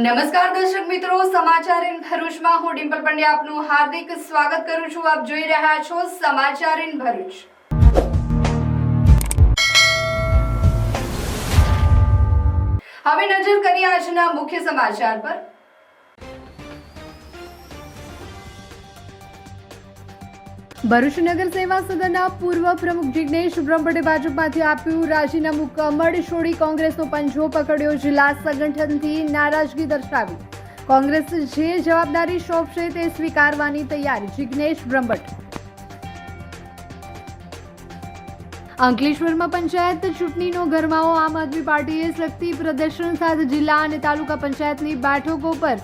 નમસ્કાર દર્શક મિત્રો, સમાચાર ઇન ભરૂચમાં હું ડિમ્પલ પંડ્યા આપનું હાર્દિક સ્વાગત કરું છું. આપ જોઈ રહ્યા છો સમાચાર ઇન ભરૂચ. હવે નજર કરીએ આજના મુખ્ય સમાચાર પર. ભરૂચ નગર સેવા સદનના પૂર્વ પ્રમુખ જિગ્નેશ બ્રહ્મભટ્ટે ભાજપમાંથી આપ્યું રાજીનામું. કમળ છોડી કોંગ્રેસનો પંજો પકડ્યો. જિલ્લા સંગઠનથી નારાજગી દર્શાવી. કોંગ્રેસ જે જવાબદારી સોંપશે તે સ્વીકારવાની તૈયારી. જિગ્નેશ બ્રહ્મભટ્ટ. અંકલેશ્વરમાં પંચાયત ચૂંટણીનો ગરમાવો. આમ આદમી પાર્ટીએ શક્તિ પ્રદર્શન સાથે જિલ્લા અને તાલુકા પંચાયતની બેઠકો પર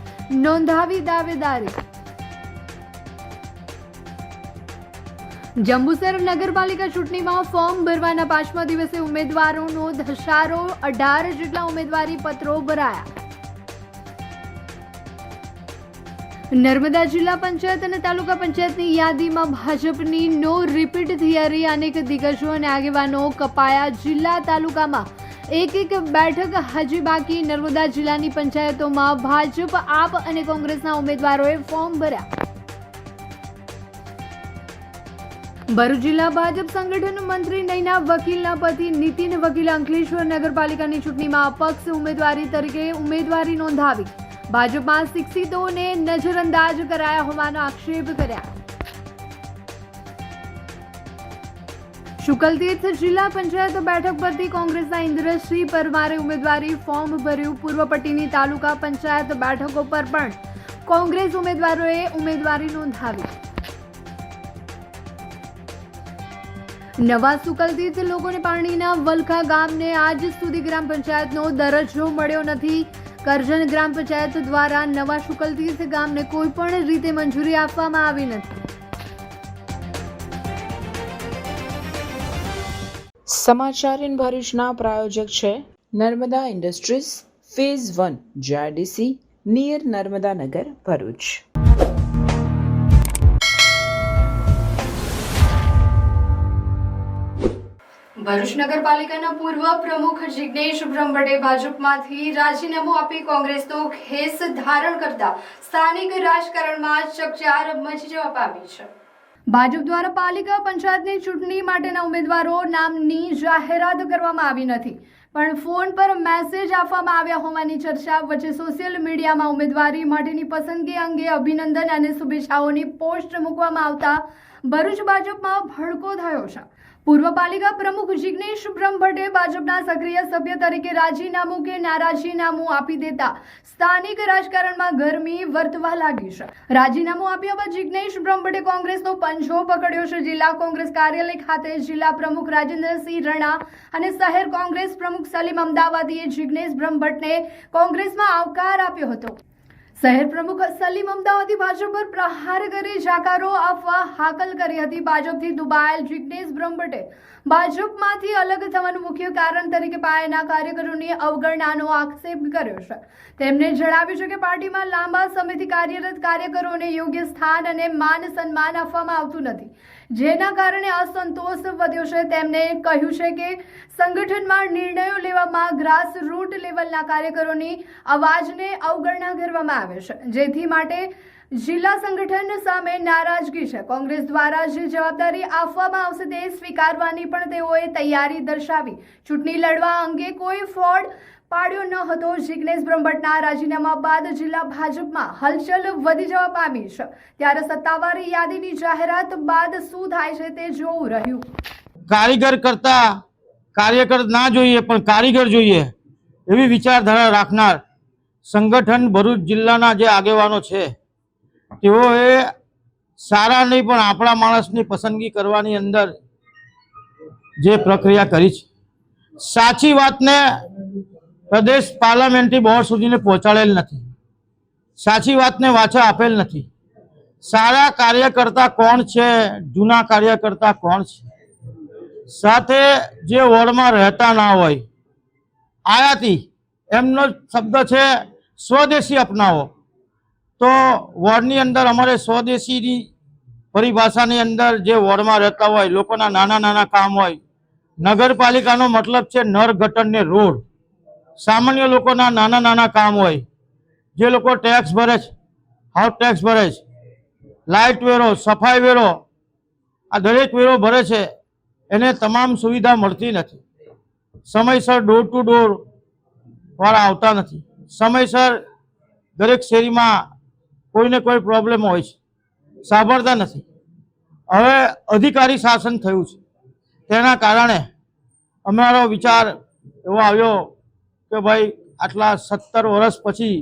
નોંધાવી દાવેદારી. જંબુસર નગરપાલિકા ચૂંટણીમાં ફોર્મ ભરવાના 5મા દિવસે ઉમેદવારોનો ધસારો. 18 જેટલા ઉમેદવારી પત્રો ભરાયા. નર્મદા જિલ્લા પંચાયત અને તાલુકા પંચાયતની યાદીમાં ભાજપની નો રિપીટ થિયરી. અનેક દિગ્ગજો અને આગેવાનો કપાયા. જિલ્લા તાલુકામાં એક બેઠક હજી બાકી. નર્મદા જિલ્લાની પંચાયતોમાં ભાજપ, આપ અને કોંગ્રેસના ઉમેદવારોએ ફોર્મ ભર્યા. ભરૂચ જિલ્લા ભાજપ સંગઠન મંત્રી નયના વકીલના પતિ નીતિન વકીલે અંકલેશ્વર નગરપાલિકાની ચૂંટણીમાં અપક્ષ ઉમેદવારી તરીકે ઉમેદવારી નોંધાવી. ભાજપમાં શિક્ષિતોને નજરઅંદાજ કરાયા હોવાનો આક્ષેપ કર્યા. શુકલતીર્થ જિલ્લા પંચાયત બેઠક પરથી કોંગ્રેસના ઇન્દ્રસિંહ પરમારે ઉમેદવારી ફોર્મ ભર્યું. પૂર્વ પટ્ટીની તાલુકા પંચાયત બેઠકો પર પણ કોંગ્રેસ ઉમેદવારોએ ઉમેદવારી નોંધાવી. નવા સુકલતીર્થ લોકોને પાણીના વલખા ગામને આજ સુધી ગ્રામ પંચાયતનો દરજ્જો મળ્યો નથી. કરજણ ગ્રામ પંચાયત દ્વારા નવા સુકલતીર્થ ગામને કોઈ પણ રીતે મંજૂરી આપવામાં આવી નથી. સમાચાર ઇન ભરૂચના પ્રાયોજક છે Narmada industries phase 1 GIDC near Narmada Nagar Bharuch. Bharuch નગરપાલિકાના પૂર્વ પ્રમુખ જિગ્નેશ બ્રહ્મભટ્ટે ભાજપમાંથી રાજીનામું આપી કોંગ્રેસનો ખેસ ધારણ કરતા સ્થાનિક રાજકારણમાં ચકચાર મચી જવા પામી છે. ભાજપ દ્વારા પાલિકા પંચાયતની ચૂંટણી માટેના ઉમેદવારો નામની જાહેરાત કરવામાં આવી નથી, પણ ફોન પર મેસેજ આપવામાં આવ્યા હોવાની ચર્ચા વચ્ચે સોશિયલ મીડિયામાં ઉમેદવારી માટેની પસંદગી અંગે અભિનંદન અને શુભેચ્છાઓની પોસ્ટ મૂકવામાં આવતા ભરૂચ ભાજપમાં ભડકો થયો છે. પૂર્વ પાલિકા પ્રમુખ જિગ્નેશ બ્રહ્મભટ્ટે ભાજપના સક્રિય સભ્ય તરીકે રાજીનામું કે નારાજીનામું આપી દેતા સ્થાનિક રાજકારણમાં ગરમી વર્તવા લાગી છે. રાજીનામું આપ્યા બાદ જિગ્નેશ બ્રહ્મભટ્ટે કોંગ્રેસનો પંજો પકડ્યો છે. જિલ્લા કોંગ્રેસ કાર્યાલય ખાતે જિલ્લા પ્રમુખ રાજેન્દ્રસિંહ રણા અને શહેર કોંગ્રેસ પ્રમુખ સલીમ અમદાવાદીએ જિગ્નેશ બ્રહ્મભટ્ટને કોંગ્રેસમાં આવકાર આપ્યો હતો. શહેર પ્રમુખ સલીમ અમદાવાદી ભાજપ પર પ્રહાર કરી જાકારો આપવા હાકલ કરી હતી. ભાજપથી દુબાયેલ જિગ્નેશ બ્રહ્મભટ્ટે ભાજપમાંથી અલગ થવાનું મુખ્ય કારણ તરીકે પાયાના કાર્યકરોની અવગણનાનો આક્ષેપ કર્યો છે. તેમણે જણાવ્યું છે કે પાર્ટીમાં લાંબા સમયથી કાર્યરત કાર્યકરોને યોગ્ય સ્થાન અને માન સન્માન આપવામાં આવતું નથી, જેના કારણે અસંતોષ વધ્યો છે. તેમણે કહ્યું છે કે સંગઠનમાં નિર્ણયો લેવામાં ગ્રાસરૂટ લેવલના કાર્યકરોની અવાજને અવગણના કરવામાં આવે છે, જેથી માટે જિલ્લા સંગઠન સામે નારાજગી છે. કોંગ્રેસ દ્વારા જે જવાબદારી આપવામાં આવશે તે સ્વીકારવાની પણ તેઓએ તૈયારી દર્શાવી. ચૂંટણી લડવા અંગે કોઈ ફોડ પાડ્યો ન હતો. જિગ્નેશ બ્રહ્મભટ્ટના રાજીનામા બાદ જિલ્લા ભાજપમાં હલચલ વધી જવા પામી છે. ત્યારે સત્તાવાર યાદીની જાહેરાત બાદ શું થાય છે તે જોવું રહ્યું. કારીગર કરતા કાર્યકર ના જોઈએ પણ કારીગર જોઈએ એવી વિચારધારા રાખનાર સંગઠન ભરૂચ જિલ્લાના જે આગેવાનો છે તેઓએ સારા નહીં પણ આપણા માણસની પસંદગી કરવાની અંદર જે પ્રક્રિયા કરી છે, સાચી વાતને પ્રદેશ પાર્લામેન્ટરી બોર્ડ સુધીને પહોંચાડેલ નથી, સાચી વાતને વાચા આપેલ નથી. સારા કાર્યકર્તા કોણ છે, જૂના કાર્યકર્તા કોણ છે, સાથે જે વોર્ડમાં રહેતા ના હોય, આયાતી એમનો શબ્દ છે સ્વદેશી અપનાવો. તો વોર્ડની અંદર અમારે સ્વદેશીની પરિભાષાની અંદર જે વોર્ડમાં રહેતા હોય લોકોના નાના નાના કામ હોય, નગરપાલિકાનો મતલબ છે નર ગટર ને રોડ, સામાન્ય લોકોના નાના નાના કામ હોય જે લોકો ટેક્સ ભરે છે, હાઉસ ટેક્સ ભરે છે, લાઇટ વેરો, સફાઈ વેરો, આ દરેક વેરો ભરે છે, એને તમામ સુવિધા મળતી નથી. સમયસર ડોર ટુ ડોર વાળા આવતા નથી. સમયસર દરેક શેરીમાં કોઈને કોઈ પ્રોબ્લેમ હોય છે, સાંભળતા નથી. હવે અધિકારી શાસન થયું છે, તેના કારણે અમારો વિચાર એવો આવ્યો કે ભાઈ આટલા 17 વર્ષ પછી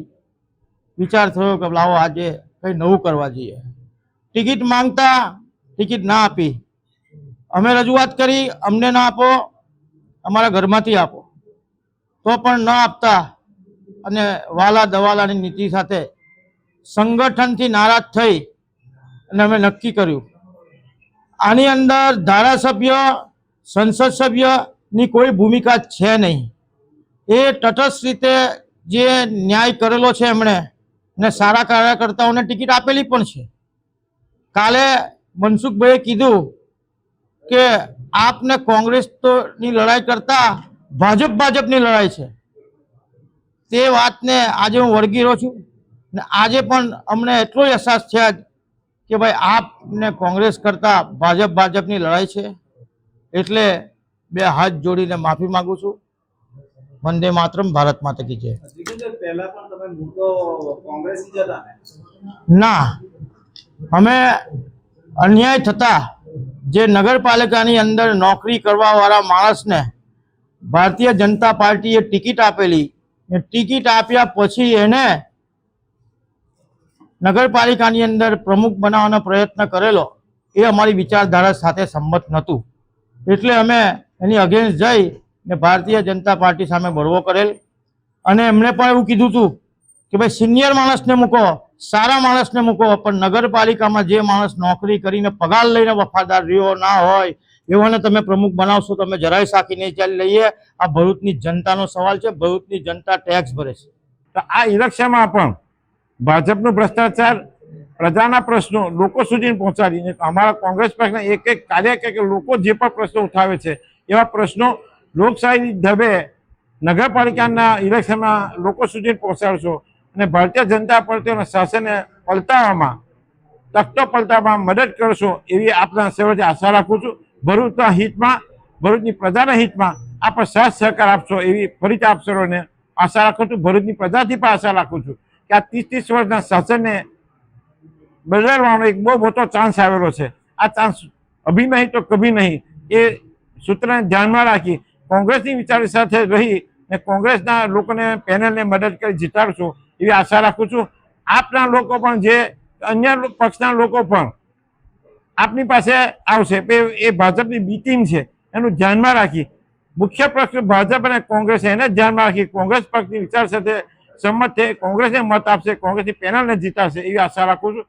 વિચાર થયો કે લાવો આજે કંઈ નવું કરવા જઈએ. ટિકિટ માંગતા ટિકિટ ના આપી. અમે રજૂઆત કરી, અમને ના આપો, અમારા ઘરમાંથી આપો, તો પણ ન આપતા અને વાલા દવાલાની નીતિ સાથે સંગઠનથી નારાજ થઈ અને અમે નક્કી કર્યું આની અંદર ધારાસભ્ય, સંસદ સભ્યની કોઈ ભૂમિકા છે નહીં. એ તટસ્થ રીતે જે ન્યાય કરેલો છે એમણે, ને સારા કાર્યકર્તાઓને ટિકિટ આપેલી પણ છે. કાલે મનસુખભાઈએ કીધું કે આપને કોંગ્રેસની લડાઈ કરતા ભાજપની લડાઈ છે. તે વાતને આજે હું વળગી રહ્યો છું ને આજે પણ અમને એટલો અહેસાસ થયા જ કે ભાઈ આપને કોંગ્રેસ કરતા ભાજપની લડાઈ છે. એટલે 2 હાથ જોડીને માફી માંગુ છું. વંદે માતરમ, ભારત માતા કી જય. પહેલા પણ તમે મોટો કોંગ્રેસી જ હતા ને? ના, અમે અન્યાય થતા જે નગરપાલિકાની અંદર નોકરી કરવા વાળા માણસને ભારતીય જનતા પાર્ટીએ ટિકિટ આપેલી, ને ટિકિટ આપ્યા પછી એને નગરપાલિકાની અંદર પ્રમુખ બનાવવાનો પ્રયત્ન કરેલો, એ અમારી વિચારધારા સાથે સંમત નહોતું. એટલે અમે એની અગેન્સ્ટ જઈ ને ભારતીય જનતા પાર્ટી સામે બળવો કરેલ. અને એમણે પણ એવું કીધું હતું કે ભાઈ સિનિયર માણસને મૂકો, સારા માણસને મૂકો, પણ નગરપાલિકામાં જે માણસ નોકરી કરીને પગાર લઈને વફાદાર રહ્યો ના હોય એવાને તમે પ્રમુખ બનાવશો તો અમે જરાય સાખી નહીં ચાલી લઈએ. આ ભરૂચની જનતાનો સવાલ છે. ભરૂચની જનતા ટેક્સ ભરે છે. તો આ ઇલેક્શનમાં પણ ભાજપનું ભ્રષ્ટાચાર, પ્રજાના પ્રશ્નો લોકો સુધી પહોંચાડીને અમારા કોંગ્રેસ પક્ષના એક કાર્યકર લોકો જે પણ પ્રશ્નો ઉઠાવે છે એવા પ્રશ્નો લોકશાહી ઢબે નગરપાલિકાના ઇલેક્શનમાં લોકો સુધી પહોંચાડશો અને ભારતીય જનતા પાર્ટીના શાસનને પલટાવવામાં, તખતો પલટાવવામાં મદદ કરશો એવી આપના સેવાથી આશા રાખું છું. ભરૂચના હિતમાં, ભરૂચની પ્રજાના હિતમાં આપ સાથ સહકાર આપશો એવી ફરીથી આપ સર્વને આશા રાખું છું. ભરૂચની પ્રજાથી પણ આશા રાખું છું કે આ 30 વર્ષના શાસનને બદલવાનો એક બહુ મોટો ચાન્સ આવેલો છે. આ ચાન્સ અભી નહીં તો કભી નહીં એ સૂત્રને ધ્યાનમાં રાખી કોંગ્રેસની વિચાર સાથે રહી ને કોંગ્રેસના લોકોને પેનલને મદદ કરી જીતાડશો એવી આશા રાખું છું. આપના લોકો પણ, જે અન્ય પક્ષના લોકો પણ આપની પાસે આવશે. એ ભાજપની બી ટીમ છે, એનું ધ્યાનમાં રાખી મુખ્ય પક્ષ ભાજપ અને કોંગ્રેસ એને ધ્યાનમાં રાખી કોંગ્રેસ પક્ષની વિચાર સાથે સંમત થઈ કોંગ્રેસને મત આપશે, કોંગ્રેસની પેનલને જીતાડશે એવી આશા રાખું છું.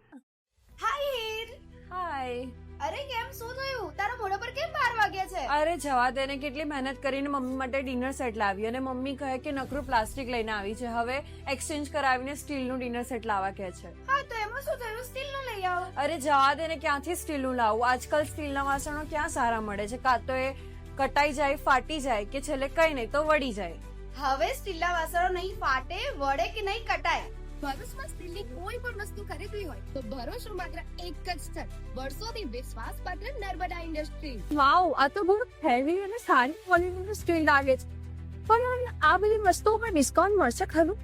હાય હીર. હાય. અરે કેમ, શું થયું? તારા મોઢા પર કેમ 12 વાગ્યા છે? અરે જવા દે ને, કેટલી મહેનત કરીને મમ્મી માટે ડિનર સેટ લાવી અને મમ્મી કહે કે નકરું પ્લાસ્ટિક લઈને આવી છે, હવે એક્સચેન્જ કરાવીને સ્ટીલનું ડિનર સેટ લાવવા કહે છે. હા તો એમાં શું થયું? સ્ટીલનું લઈ આવો. અરે જવા દે ને, ક્યાંથી સ્ટીલનું લાવું? આજકાલ સ્ટીલના વાસણો ક્યાં સારા મળે છે? કાં તો એ કટાઈ જાય, ફાટી જાય કે છેલ્લે કઈ નહીં તો વળી જાય. હવે સ્ટીલના વાસણો નહીં ફાટે, વળે કે નહીં કટાય. ભરૂચમાં સ્ટીલની કોઈ પણ વસ્તુ ખરીદવી હોય તો ભરૂચનું માત્ર એક જ સ્થળ, વર્ષોથી વિશ્વાસપાત્ર નર્મદા ઇન્ડસ્ટ્રીઝ. વાવ, આ તો બહુ હેવી અને સારી ક્વોલિટીનું સ્ટીલ લાગે છે. પણ આ બધી વસ્તુઓ પર ડિસ્કાઉન્ટ મળશે ખરું?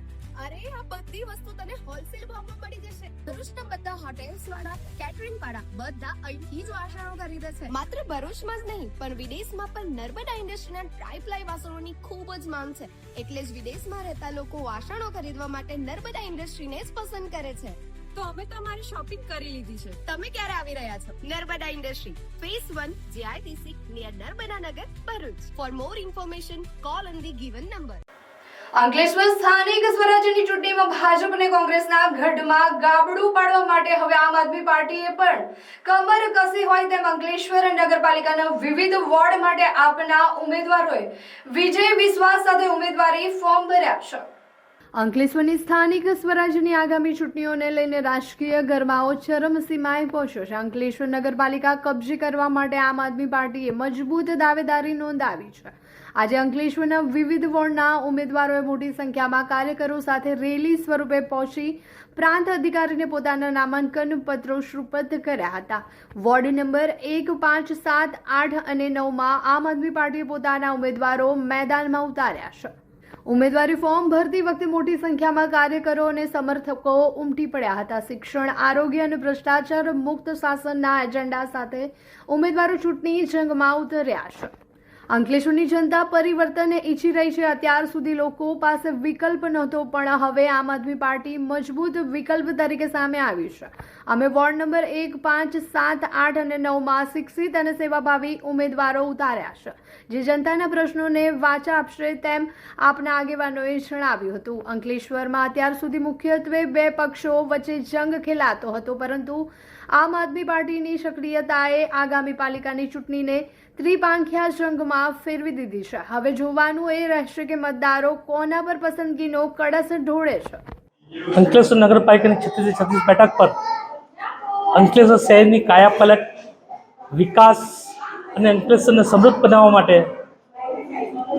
અરે આ બધી વસ્તુ તને હોલસેલ ભાવમાં મળી જશે. ભરૂચના બધા હોટેલ્સ વાળા, કેટરિંગ વાળા બધા અહીંથી જ વાસણો ખરીદે છે. માત્ર ભરૂચમાં જ નહીં પણ વિદેશમાં પણ નર્મદા ઇન્ડસ્ટ્રીના ટ્રાય-પ્લાય વાસણોની ખૂબ જ માંગ છે. એટલે જ વિદેશમાં રહેતા લોકો વાસણો ખરીદવા માટે નર્મદા ઇન્ડસ્ટ્રીને જ પસંદ કરે છે. તો અમે તમારી શોપિંગ કરી લીધી છે. તમે ક્યારે આવી રહ્યા છો? Narmada industry, phase 1, JITC near Narmada Nagar, Bharuch. For more information call on the given number. Ankleshwar સ્થાનિક સ્વરાજ્યની ચૂંટણીમાં ભાજપ અને કોંગ્રેસના ગઢમાં ગાબડું પાડવા માટે હવે આમ આદમી પાર્ટીએ પણ કમર કસી હોય તેમ અંકલેશ્વર નગરપાલિકાના વિવિધ વોર્ડ માટે આપના ઉમેદવારોએ વિજય વિશ્વાસ સાથે ઉમેદવારી ફોર્મ ભર્યા છે. અંકલેશ્વરની સ્થાનિક સ્વરાજ્યની આગામી ચૂંટણીઓને લઈને રાજકીય ગરમાવો ચરમસીમાએ પહોંચ્યો છે. અંકલેશ્વર નગરપાલિકા કબજે કરવા માટે આમ આદમી પાર્ટીએ મજબૂત દાવેદારી નોંધાવી છે. આજે અંકલેશ્વરના વિવિધ વોર્ડના ઉમેદવારોએ મોટી સંખ્યામાં કાર્યકરો સાથે રેલી સ્વરૂપે પહોંચી પ્રાંત અધિકારીને પોતાના નામાંકન પત્રો સુપરત કર્યા હતા. વોર્ડ નંબર 1, 5, 7, 8 અને 9માં આમ આદમી પાર્ટીએ પોતાના ઉમેદવારો મેદાનમાં ઉતાર્યા છે. ઉમેદવારી ફોર્મ ભરતી વખતે મોટી સંખ્યામાં કાર્યકરો અને સમર્થકો ઉમટી પડ્યા હતા. શિક્ષણ, આરોગ્ય અને ભ્રષ્ટાચાર મુક્ત શાસનના એજન્ડા સાથે ઉમેદવારો ચૂંટણી જંગમાં ઉતર્યા છે. અંકલેશ્વરની જનતા પરિવર્તન ઈચ્છી રહી છે. અત્યાર સુધી લોકો પાસે વિકલ્પ નહોતો, પણ હવે આમ આદમી પાર્ટી મજબૂત વિકલ્પ તરીકે સામે આવી છે. અમે વોર્ડ નંબર 1, 5, 7, 8 અને 9માં શિક્ષિત અને સેવાભાવી ઉમેદવારો ઉતાર્યા છે, જે જનતાના પ્રશ્નોને વાચા આપશે તેમ આપના આગેવાનોએ જણાવ્યું હતું. અંકલેશ્વરમાં અત્યાર સુધી મુખ્યત્વે બે પક્ષો વચ્ચે જંગ ખેલાતો હતો, પરંતુ આમ આદમી પાર્ટીની સક્રિયતાએ આગામી પાલિકાની ચૂંટણીને ત્રિપાંખિયા જંગમાં ફેરવી દીધી છે. હવે જોવાનું એ રહેશે કે મતદારો કોના પર પસંદગીનો કળશ ઢોળે છે. અંકલેશ્વર નગરપાલિકાની 36 બેઠક પર અંકલેશ્વર શહેરની કાયાપલટ, વિકાસ અને અંકલેશ્વરને સમૃદ્ધ બનાવવા માટે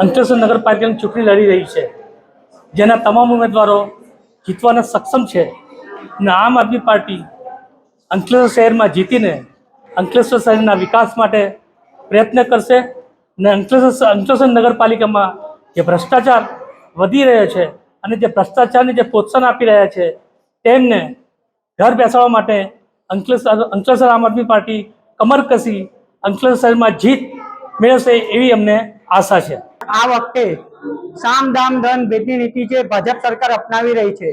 અંકલેશ્વર નગરપાલિકાની ચૂંટણી લડી રહી છે, જેના તમામ ઉમેદવારો જીતવાના સક્ષમ છે. અને આમ આદમી પાર્ટી અંકલેશ્વર શહેરમાં જીતીને અંકલેશ્વર શહેરના વિકાસ માટે પ્રયત્ન કરશે. અને અંકલેશ્વર નગરપાલિકામાં જે ભ્રષ્ટાચાર વધી રહ્યો છે અને જે ભ્રષ્ટાચારને જે પ્રોત્સાહન આપી રહ્યા છે તેમને ઘર બેસાડવા માટે અંકલેશ્વર આમ આદમી પાર્ટી કમર કસી અંકલેશ્વર શહેરમાં જીત મેળવશે એવી અમને આશા છે. આ વખતે સામ દામ દંડ ભેદની નીતિ જે ભાજપ સરકાર અપનાવી રહી છે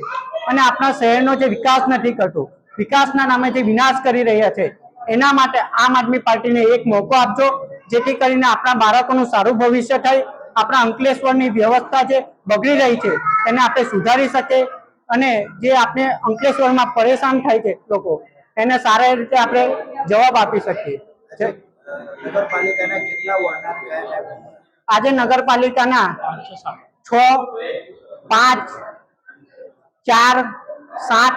અને આપણા શહેરનો જે વિકાસ નથી કરતો, વિકાસના નામે જે વિનાશ કરી રહ્યા છે, એના માટે આમ આદમી પાર્ટીને એક મોકો આપજો, જેથી કરીને આપણા બાળકોનું સારું ભવિષ્ય થાય. આપણા અંકલેશ્વરની વ્યવસ્થા જે બગડી રહી છે એને આપણે સુધારી શકીએ અને જે આપણે અંકલેશ્વરમાં પરેશાન થાય છે લોકો, એને સારી રીતે આપણે જવાબ આપી શકીએ. નગરપાલિકાના કેટલા વોર્ડ? આજે નગરપાલિકાના 6, 5, 4, 7,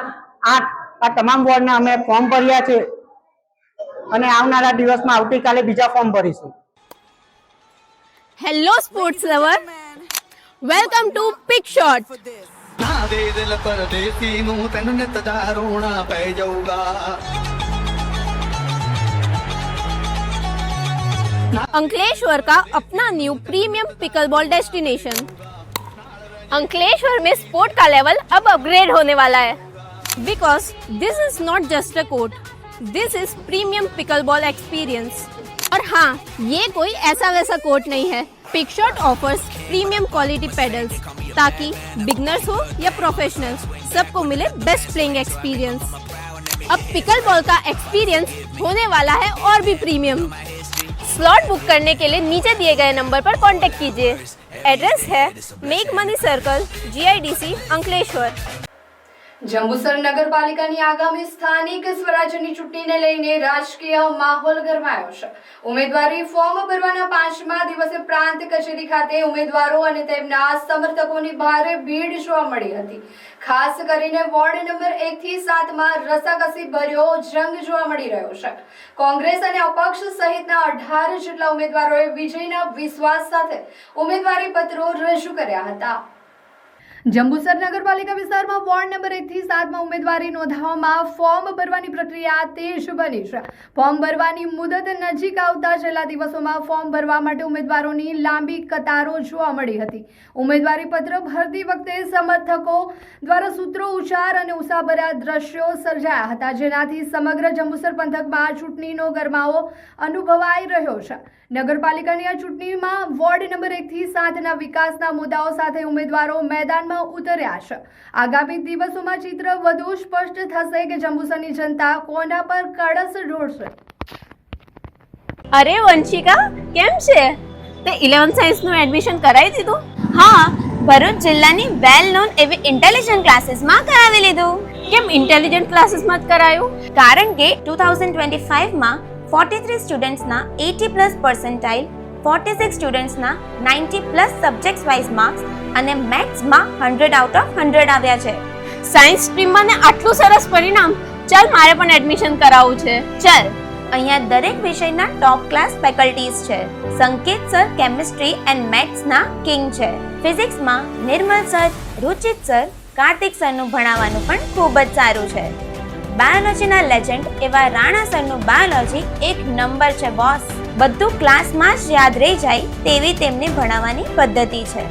8 આ તમામ વોર્ડના અમે ફોર્મ ભર્યા છે અને આવનારા દિવસમાં આવતીકાલે બીજા ફોર્મ ભરીશું. Hello sports lover, welcome to pick shot. Dil Pardesi નું તને તદારોણા પੈ જાઉગા. अंकलेश्वर का अपना new premium pickleball destination. Ankleshwar में स्पोर्ट का लेवल अब अपग्रेड होने वाला है, because this is not just a court, this is premium pickleball experience. और हाँ, ये कोई ऐसा वैसा कोर्ट नहीं है. Pick Shot offers premium quality paddles, ताकि बिगनर्स हो या प्रोफेशनल्स, सबको मिले बेस्ट प्लेइंग एक्सपीरियंस. अब पिकल बॉल का एक्सपीरियंस होने वाला है और भी प्रीमियम. स्लॉट बुक करने के लिए नीचे दिए गए नंबर पर कांटेक्ट कीजिए. एड्रेस है make money circle, GIDC, Ankleshwar. Jambusar નગરપાલિકાની આગામી સ્થાનિક સ્વરાજ્યની ચૂંટણીને લઈને રાજકીય માહોલ ગરમાયો છે. ઉમેદવારી ફોર્મ ભરવાના 5મા દિવસે પ્રાંત કચેરી ખાતે ઉમેદવારો અને તેમના સમર્થકોની ભારે ભીડ જોવા મળી હતી. ખાસ કરીને વોર્ડ નંબર 1 થી 7માં રસાકસી ભર્યો જંગ જોવા મળી રહ્યો છે. કોંગ્રેસ અને અપક્ષ સહિતના 18 જેટલા ઉમેદવારોએ વિજયના વિશ્વાસ સાથે ઉમેદવારી પત્રો રજૂ કર્યા હતા. જંબુસર નગરપાલિકા વિસ્તારમાં વોર્ડ નંબર 1 થી 7માં ઉમેદવારી નોંધાવવામાં ફોર્મ ભરવાની પ્રક્રિયા તેજ બની છે. ફોર્મ ભરવાની મુદત નજીક આવતા છેલ્લા દિવસોમાં ફોર્મ ભરવા માટે ઉમેદવારોની લાંબી કતારો જોવા મળી હતી. ઉમેદવારી પત્ર ભરતી વખતે સમર્થકો દ્વારા સૂત્રો ઉચ્ચાર અને ઉત્સાહભર્યા દ્રશ્યો સર્જાયા હતા, જેનાથી સમગ્ર જંબુસર પંથકમાં ચૂંટણીનો ગરમાવો અનુભવાઈ રહ્યો છે. નગરપાલિકાની આ ચૂંટણીમાં વોર્ડ નંબર 1 થી 7ના વિકાસના મુદ્દાઓ સાથે ઉમેદવારો મેદાનમાં ઉતર્યા છે. આગામી દિવસોમાં ચિત્ર વધુ સ્પષ્ટ થશે કે જંબુસરની જનતા કોના પર કળશ ઢોળશે. અરે વંશિકા, કેમ છે? તે 11th સાયન્સનું એડમિશન કરાવી દીધું? હા, ભરૂચ જિલ્લાની વેલ નોન એવી ઇન્ટેલિજન્ટ ક્લાસીસમાં કરાવી લીધું. કેમ ઇન્ટેલિજન્ટ ક્લાસીસમાં જ કરાયું? કારણ કે 2025માં 43 સ્ટુડન્ટ્સના 80+ પર્સન્ટાઇલ, 46 સ્ટુડન્ટ્સના 90+ સબ્જેક્ટ્સ વાઇઝ માર્ક્સ અને મેથ્સમાં 100 આઉટ ઓફ 100 આવ્યા છે. સાયન્સ સ્ટ્રીમમાં ને આટલું સરસ પરિણામ, ચાલ મારે પણ એડમિશન કરાવવું છે. ચલ, અહીંયા દરેક વિષયના ટોપ ક્લાસ ફેકલ્ટીઝ છે. સંકેત સર કેમિસ્ટ્રી એન્ડ મેથ્સના કિંગ છે. ફિઝિક્સમાં નિર્મલ સર, રુચિત સર, કાર્તિક સરનું ભણાવવાનું પણ ખૂબ જ સારું છે. બાયોલોજીના લેજેન્ડ એવા રાણા સરનું બાયોલોજી એક નંબર છે બોસ. બધું ક્લાસમાં જ યાદ રહી જાય તેવી તેમની ભણાવવાની પદ્ધતિ છે.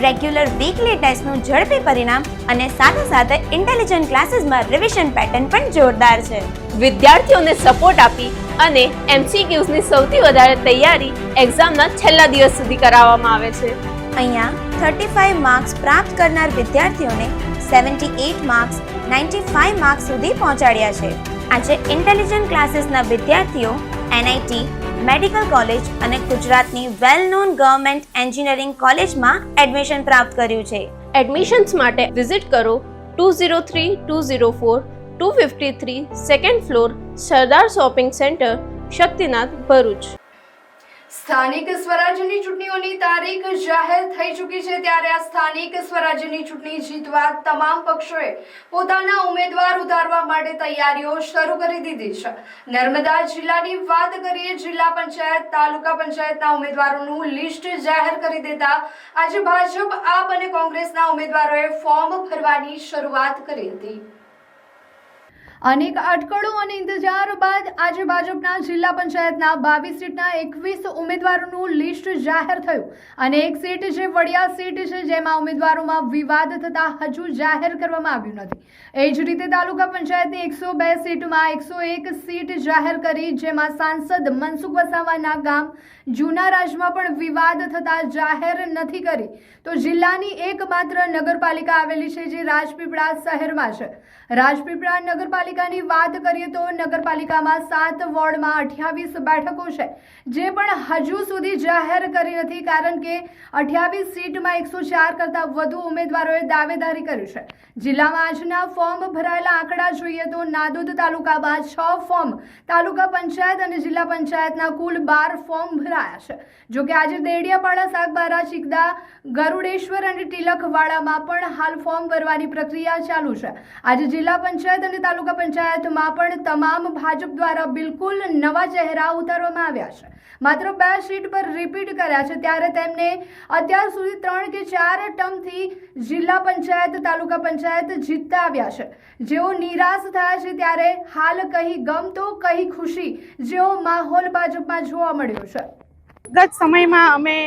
રેગ્યુલર વીકલી ટેસ્ટનું ઝડપી પરિણામ અને સાથે સાથે ઇન્ટેલિજન્ટ ક્લાસીસમાં રિવિઝન પેટર્ન પણ જોરદાર છે. વિદ્યાર્થીઓને સપોર્ટ આપી અને MCQsની સૌથી વધારે તૈયારી એક્ઝામના છેલ્લા દિવસ સુધી કરાવવામાં આવે છે. અહીંયા 35 માર્ક્સ પ્રાપ્ત કરનાર વિદ્યાર્થીઓને 78 માર્ક્સ 95 માર્ક્સ સુધી પહોંચાડ્યા છે. આજે ઇન્ટેલિજન્ટ ક્લાસીસના વિદ્યાર્થીઓ NIT, મેડિકલ કોલેજ અને ગુજરાતની વેલ નોન ગવર્મેન્ટ એન્જિનિયરિંગ કોલેજમાં એડમિશન પ્રાપ્ત કર્યું છે. એડમિશન્સ માટે વિઝિટ કરો 203-204-253 સેકન્ડ ફ્લોર, સરદાર શોપિંગ સેન્ટર, શક્તિનાથ, ભરૂચ. સ્થાનિક સ્વરાજ્યની ચૂંટણીઓની તારીખ જાહેર થઈ ચૂકી છે, ત્યારે આ સ્થાનિક સ્વરાજ્યની ચૂંટણી જીતવા તમામ પક્ષોએ પોતાના ઉમેદવાર ઉતારવા માટે તૈયારીઓ શરૂ કરી દીધી છે. નર્મદા જિલ્લાની વાત કરીએ, જિલ્લા પંચાયત, તાલુકા પંચાયતના ઉમેદવારોનું લિસ્ટ જાહેર કરી દેતા આજે ભાજપ, આપ અને કોંગ્રેસના ઉમેદવારોએ ફોર્મ ભરવાની શરૂઆત કરી હતી. અનેક અટકળો અને ઇંતજાર બાદ આજે ભાજપના જિલ્લા પંચાયતના 22 સીટના 21 ઉમેદવારોનું લિસ્ટ જાહેર થયું અને એક સીટ જે વડિયા સીટ છે જેમાં ઉમેદવારોમાં વિવાદ થતા હજુ જાહેર કરવામાં આવ્યું નથી. એ જ રીતે તાલુકા પંચાયતની 102 સીટમાં 101 સીટ જાહેર કરી, જેમાં સાંસદ મનસુખ વસાવાના ગામ જૂના રાજમાં પણ વિવાદ થતા જાહેર નથી કરી. તો જિલ્લાની એકમાત્ર નગરપાલિકા આવેલી છે જે રાજપીપળા શહેરમાં છે. રાજપીપળા નગરપાલિકાની વાત કરીએ તો નગરપાલિકામાં 7 વોર્ડમાં 28 બેઠકો છે, જે પણ હજુ સુધી જાહેર કરી નથી, કારણ કે 28 સીટમાં 104 કરતાં વધુ ઉમેદવારોએ દાવેદારી કરી છે. જિલ્લામાં આજના ફોર્મ ભરાયેલા આંકડા જોઈએ તો નાદોદ તાલુકામાં 6 ફોર્મ, તાલુકા પંચાયત અને જિલ્લા પંચાયતના કુલ 12 ફોર્મ ભરાયા છે. જોકે આજે દેડિયાપાડા, સાગબારા, ચિકદા, ગરુડેશ્વર અને તિલકવાડામાં પણ હાલ ફોર્મ ભરવાની પ્રક્રિયા ચાલુ છે. આજે જિલ્લા પંચાયત અને તાલુકા પંચાયતમાં પણ તમામ ભાજપ દ્વારા બિલકુલ નવા ચહેરા ઉતારવામાં આવ્યા છે. માત્ર 2 સીટ પર રિપીટ કર્યા છે, ત્યારે તેમને અત્યાર સુધી 3 કે 4 ટર્મથી જિલ્લા પંચાયત, તાલુકા પંચાયત જીતતા આવ્યા છે. જેઓ નિરાશ થયા છે, ત્યારે હાલ કહી ગમ તો કહી ખુશી જેવો માહોલ ભાજપમાં જોવા મળ્યો છે. ગત સમયમાં અમે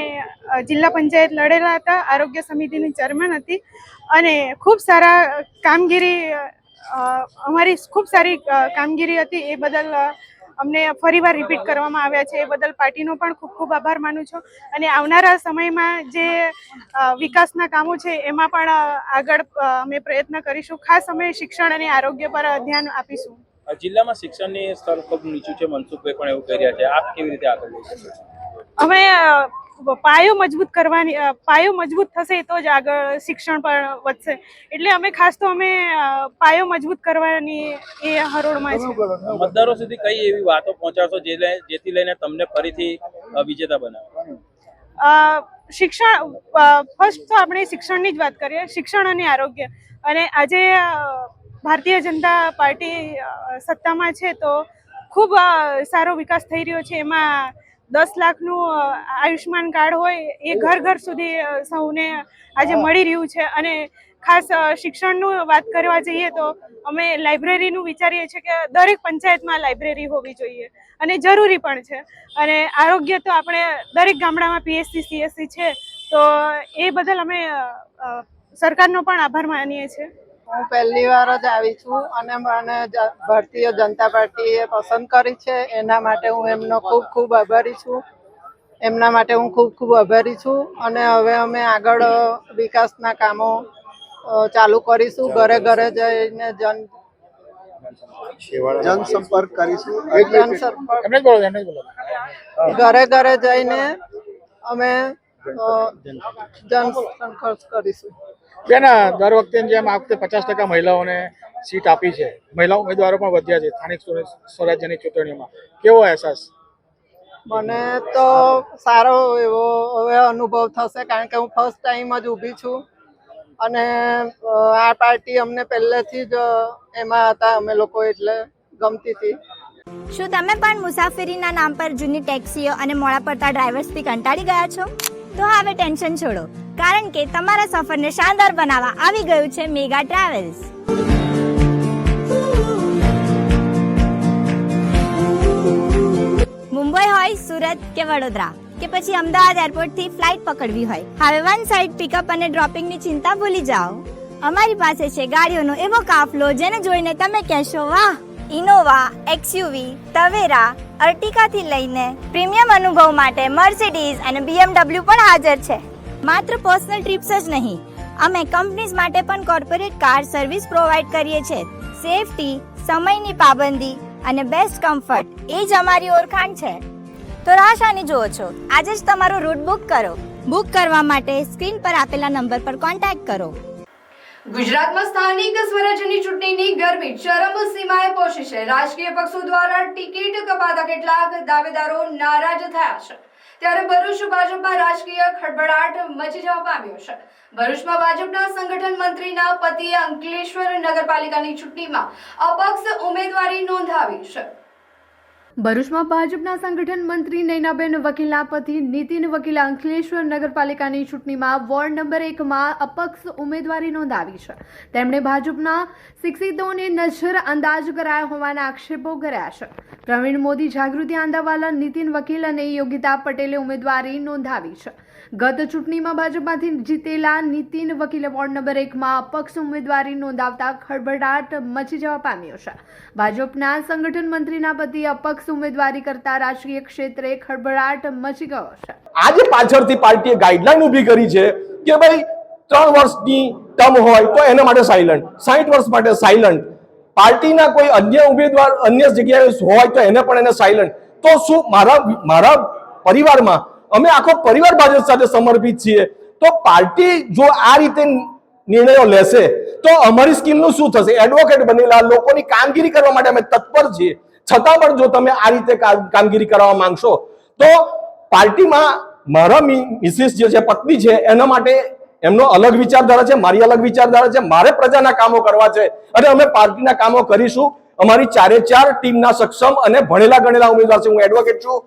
જિલ્લા પંચાયત લડેલા હતા, આરોગ્ય સમિતિની ચેરમેન હતી અને ખૂબ સારા કામગીરી, અમારી ખૂબ સારી કામગીરી હતી. એ બદલ અમને ફરીવાર રિપીટ કરવામાં આવ્યા છે. એ બદલ પાર્ટીનો પણ ખૂબ ખૂબ આભાર માનું છું અને આવનારા સમયમાં જે વિકાસના કામો છે એમાં પણ આગળ અમે પ્રયત્ન કરીશું. ખાસ અમે શિક્ષણ અને આરોગ્ય પર ધ્યાન આપીશું. જિલ્લામાં શિક્ષણની સ્તર ખૂબ નીચું છે, મનસુખભાઈ પણ એવું કહી રહ્યા છે, આપ કેવી રીતે આગળ લઈ શકો છો? અમે પાયો મજબૂત થશે તો જ આગળ શિક્ષણ પણ વધશે. એટલે અમે ખાસ તો અમે પાયો મજબૂત કરવાની એ હરોળમાં છે. મતદારો સુધી કઈ એવી વાતો પહોંચાડશો જેથી લઈને તમને ફરીથી વિજેતા બનાવો? શિક્ષણ, ફર્સ્ટ તો આપણે શિક્ષણની જ વાત કરીએ, શિક્ષણ અને આરોગ્ય. અને આજે ભારતીય જનતા પાર્ટી સત્તામાં છે તો ખૂબ સારો વિકાસ થઈ રહ્યો છે. એમાં 10 લાખનું આયુષ્માન કાર્ડ હોય એ ઘર ઘર સુધી સૌને આજે મળી રહ્યું છે. અને ખાસ શિક્ષણનું વાત કરવા જઈએ તો અમે લાઇબ્રેરીનું વિચારીએ છીએ કે દરેક પંચાયતમાં લાઇબ્રેરી હોવી જોઈએ અને જરૂરી પણ છે. અને આરોગ્ય તો આપણે દરેક ગામડામાં PSC CSC છે, તો એ બદલ અમે સરકારનો પણ આભાર માનીએ છીએ. હું પહેલી વાર જ આવી છું અને મને ભારતીય જનતા પાર્ટીએ પસંદ કરી છે, એના માટે હું એમનો ખૂબ ખૂબ આભારી છું. અને હવે અમે આગળ વિકાસના કામો ચાલુ કરીશું. ઘરે ઘરે જઈને જનસંપર્ક કરીશું. ઘરે ઘરે જઈને અમે જનસંપર્ક કરીશું. બેન, દર વખતે જેમ આ વખતે 50% મહિલાઓને સીટ આપી છે, મહિલા ઉમેદવારો પણ વધ્યા છે સ્થાનિક સ્વરાજ્યની ચૂંટણીઓમાં, કેવો અહેસાસ? મને તો સારો એવો હવે અનુભવ થશે, કારણ કે હું ફર્સ્ટ ટાઈમ જ ઊભી છું અને આ પાર્ટી અમને પહેલેથી જ એમાં હતા અમે લોકો, એટલે ગમતી હતી. શું તમે પણ મુસાફરીના નામ પર જૂની ટેક્સીઓ અને મોડા પડતા ડ્રાઈવર્સથી કંટાળી ગયા છો? તો હવે ટેન્શન છોડો, કારણ કે તમારા સફરને શાનદાર બનાવવા આવી ગયું છે મેગા ટ્રાવેલ્સ. મુંબઈ હોય, સુરત કે વડોદરા કે પછી અમદાવાદ એરપોર્ટથી ફ્લાઇટ પકડવી હોય, હવે વન સાઇડ પિકઅપ અને ડ્રોપિંગની ચિંતા ભૂલી જાઓ. અમારી પાસે છે ગાડીઓનો એવો કાફલો જેને જોઈને તમે કહેશો વાહ. ઇનોવા, એક્સયુવી, તવેરા, અર્ટિકાથી લઈને પ્રીમિયમ અનુભવ માટે મર્સિડીઝ અને BMW પણ હાજર છે. માત્ર પર્સનલ ટ્રીપ્સ જ નહીં, અમે કંપનીઝ માટે પણ કોર્પોરેટ કાર સર્વિસ પ્રોવાઈડ કરીએ છીએ. સેફટી, સમયની પાબંદી અને બેસ્ટ કમ્ફર્ટ એ જ અમારી ઓળખાણ છે. તો રાહ શાની જુઓ છો? આજે જ તમારો રૂટ બુક કરો. બુક કરવા માટે સ્ક્રીન પર આપેલા નંબર પર કોન્ટેક્ટ કરો. ગુજરાતમાં સ્થાનિક સ્વરાજ્યની ચૂંટણીની ગરમી ચરમસીમાએ પહોંચી છે. રાજકીય પક્ષો દ્વારા ટિકિટ કપાતા કેટલાક દાવેદારો નારાજ થયા છે, ત્યારે ભરૂચ ભાજપમાં રાજકીય ખળભળાટ મચી જવા પામ્યો છે. ભરૂચમાં ભાજપના સંગઠન મંત્રીના પતિએ અંકલેશ્વર નગરપાલિકાની ચૂંટણીમાં અપક્ષ ઉમેદવારી નોંધાવી છે. ભરૂચમાં ભાજપના સંગઠન મંત્રી નૈનાબેન વકીલના પતિ નીતિન વકીલે અંકલેશ્વર નગરપાલિકાની ચૂંટણીમાં વોર્ડ નંબર 1માં અપક્ષ ઉમેદવારી નોંધાવી છે. તેમણે ભાજપના શિક્ષિતોને નજર અંદાજ કરાયા હોવાના આક્ષેપો કર્યા છે. પ્રવીણ મોદી, જાગૃતિ આંદાવાલા, નીતિન વકીલ અને યોગિતા પટેલે ઉમેદવારી નોંધાવી છે. ગત ચૂંટણીમાં ભાજપમાંથી જીતેલા નીતિન વકીલે વોર્ડ નંબર 1માં અપક્ષ ઉમેદવારી નોંધાવતા ખળભળાટ મચી જવા પામ્યો છે. ભાજપના સંગઠન મંત્રીના પતિએ અપક્ષ ઉમેદવારી કરતા રાજકીય ક્ષેત્રે ખળભળાટ મચી ગયો છે. આજે પાછળથી પાર્ટીએ ગાઈડલાઈન ઊભી કરી છે કે ભાઈ 3 વર્ષની ટર્મ હોય તો એના માટે સાયલન્ટ, 60 વર્ષ માટે સાયલન્ટ, પાર્ટીના કોઈ અન્ય ઉમેદવાર અન્ય જગ્યાએ હોય તો એને પણ એને સાયલન્ટ. તો શું મારા પરિવારમાં અમે આખો પરિવાર ભાજપ સાથે સમર્પિત છીએ, તો પાર્ટી જો આ રીતે નિર્ણયો લેશે તો અમારી સ્કિલનું શું થશે? એડવોકેટ બનેલા લોકોની કામગીરી કરવા માટે અમે તત્પર છીએ, છતાં પણ જો તમે આ રીતે કામગીરી કરવા માંગશો તો પાર્ટીમાં મારા મિસિસ જે છે, પત્ની છે, એના માટે એમનો અલગ વિચારધારા છે, મારી અલગ વિચારધારા છે. મારે પ્રજાના કામો કરવા છે અને અમે પાર્ટીના કામો કરીશું. અમારી 4 ટીમના સક્ષમ અને ભણેલા ગણેલા ઉમેદવાર છે. હું એડવોકેટ છું,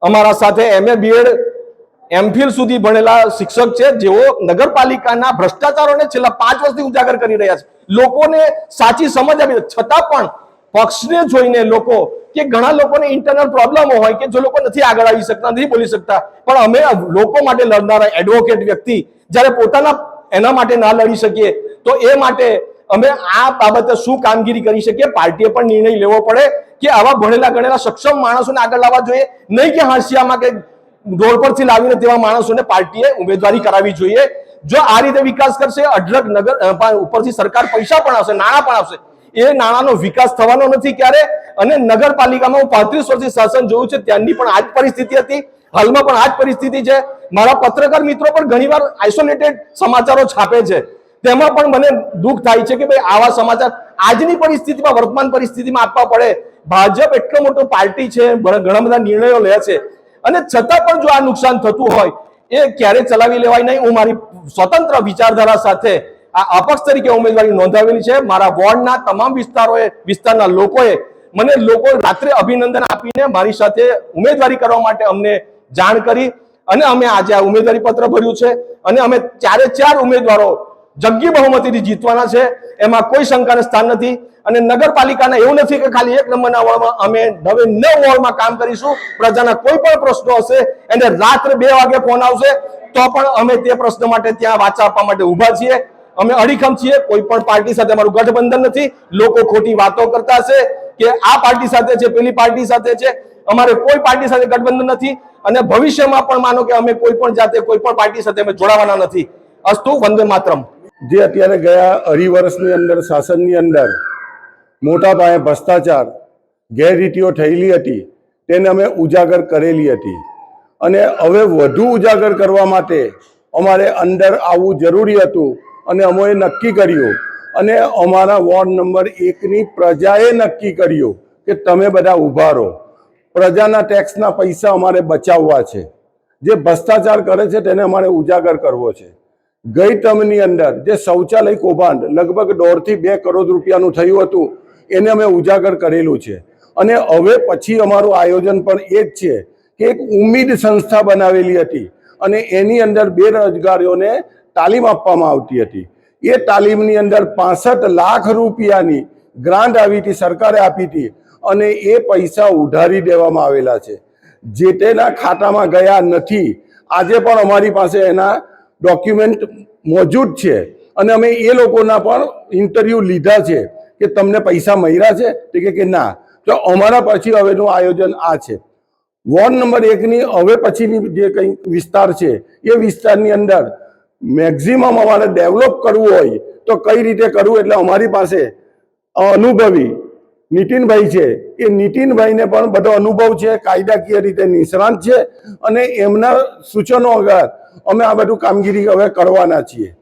અમારા સાથે MA BEd MPhil સુધી ભણેલા શિક્ષક છે, જેઓ નગરપાલિકાના ભ્રષ્ટાચારોને છેલ્લા 5 વર્ષથી ઉજાગર કરી રહ્યા છે, લોકોને સાચી સમજ આપી, છતાં પણ પક્ષને જોઈને લોકો કે ઘણા લોકોને ઇન્ટરનલ પ્રોબ્લેમો હોય કે જે લોકો નથી આગળ આવી શકતા, નથી બોલી શકતા, પણ અમે લોકો માટે લડનારા એડવોકેટ વ્યક્તિ જ્યારે પોતાના એના માટે ના લડી શકીએ તો એ માટે અમે આ બાબતે શું કામગીરી કરી શકીએ, પાર્ટીએ પણ નિર્ણય લેવો પડે કે આવા ભણેલા ગણેલા સક્ષમ માણસોને આગળ લાવવા જોઈએ, નહીં કે હાંસિયામાં કે રોડ પરથી લાવીને તેવા માણસોને પાર્ટીએ ઉમેદવારી કરાવવી જોઈએ. જો આ રીતે વિકાસ કરશે, અઢળક નગર ઉપરથી સરકાર પૈસા પણ આવશે, નાણાં પણ આવશે, એ નાણાંનો વિકાસ થવાનો નથી ક્યારે. અને નગરપાલિકામાં હું 35 વર્ષથી શાસન જોયું છે, ત્યાંની પણ આ જ પરિસ્થિતિ હતી, હાલમાં પણ આ જ પરિસ્થિતિ છે. મારા પત્રકાર મિત્રો પણ ઘણીવાર આઇસોલેટેડ સમાચારો છાપે છે, તેમાં પણ મને દુઃખ થાય છે કે ભાઈ આવા સમાચાર આજની પરિસ્થિતિમાં, વર્તમાન પરિસ્થિતિમાં આપવા પડે. ભાજપ એટલો મોટો પાર્ટી છે, ઘણા બધા નિર્ણયો લે છે, અને છતાં પણ જો આ નુકસાન થતું હોય એ ક્યારે ચલાવી લેવાય નહીં. હું મારી સ્વતંત્ર વિચારધારા સાથે આ અપક્ષ તરીકે ઉમેદવારી નોંધાવેલી છે. મારા વોર્ડના તમામ વિસ્તારના લોકોએ મને રાત્રે અભિનંદન આપીને મારી સાથે ઉમેદવારી કરવા માટે અમને જાણ કરી અને અમે આજે આ ઉમેદવારી પત્ર ભર્યું છે અને અમે 4 ઉમેદવારો જંગી બહુમતીથી જીતવાના છે, એમાં કોઈ શંકાને સ્થાન નથી. અને નગરપાલિકાના એવું નથી કે ખાલી 1 નંબરના વોર્ડમાં, અમે 9 વોર્ડમાં કામ કરીશું. પ્રજાના કોઈ પણ પ્રશ્નો હશે એને રાત્રે 2 વાગે ફોન આવશે તો પણ અમે તે પ્રશ્ન માટે ત્યાં વાચા આપવા માટે ઊભા છીએ. અમે અડીખમ છીએ, કોઈ પણ પાર્ટી સાથે અમારું ગઠબંધન નથી. લોકો ખોટી વાતો કરતા હશે કે આ પાર્ટી સાથે છે, પેલી પાર્ટી સાથે છે, અમારે કોઈ પાર્ટી સાથે ગઠબંધન નથી અને ભવિષ્યમાં પણ માનો કે અમે કોઈ પણ જાતે કોઈ પણ પાર્ટી સાથે અમે જોડાવાના નથી. અસ્તુ, વંદે માતરમ. જે અત્યારે ગયા 2.5 વર્ષની અંદર શાસનની અંદર મોટા પાયે ભ્રષ્ટાચાર, ગેરરીતિઓ થયેલી હતી તેને અમે ઉજાગર કરેલી હતી અને હવે વધુ ઉજાગર કરવા માટે અમારે અંદર આવવું જરૂરી હતું અને અમે નક્કી કર્યું અને અમારા વોર્ડ નંબર 1ની પ્રજાએ નક્કી કર્યું કે તમે બધા ઊભા રહો. પ્રજાના ટેક્સના પૈસા અમારે બચાવવા છે. જે ભ્રષ્ટાચાર કરે છે તેને અમારે ઉજાગર કરવો છે. ગઈ ટર્મની અંદર જે શૌચાલય કૌભાંડ લગભગ 1.5 થી 2 કરોડ રૂપિયાનું થયું હતું એને અમે ઉજાગર કરેલું છે. અને હવે પછી અમારું આયોજન પણ એ જ છે કે એક ઉમ્મીદ સંસ્થા બનાવેલી હતી અને એની અંદર બેરોજગારીઓને તાલીમ આપવામાં આવતી હતી. એ તાલીમની અંદર 65 લાખ રૂપિયાની ગ્રાન્ટ આવી હતી, સરકારે આપી હતી અને એ પૈસા ઉધારી દેવામાં આવેલા છે. જે તેના ખાતામાં ગયા નથી. આજે પણ અમારી પાસે એના ડોક્યુમેન્ટ મોજૂદ છે અને અમે એ લોકોના પણ ઇન્ટરવ્યૂ લીધા છે કે તમને પૈસા મળ્યા છે, તો કે ના. તો અમારા પછી હવેનું આયોજન આ છે. વોર્ડ નંબર 1ની હવે પછીની જે કંઈ વિસ્તાર છે એ વિસ્તારની અંદર મેક્ઝિમમ અમારે ડેવલપ કરવું હોય તો કઈ રીતે કરવું, એટલે અમારી પાસે અનુભવી નીતિનભાઈ છે. એ નીતિનભાઈને પણ બધો અનુભવ છે, કાયદાકીય રીતે નિષ્ણાંત છે અને એમના સૂચનો વગર અમે આ બધું કામગીરી હવે કરવાના છીએ.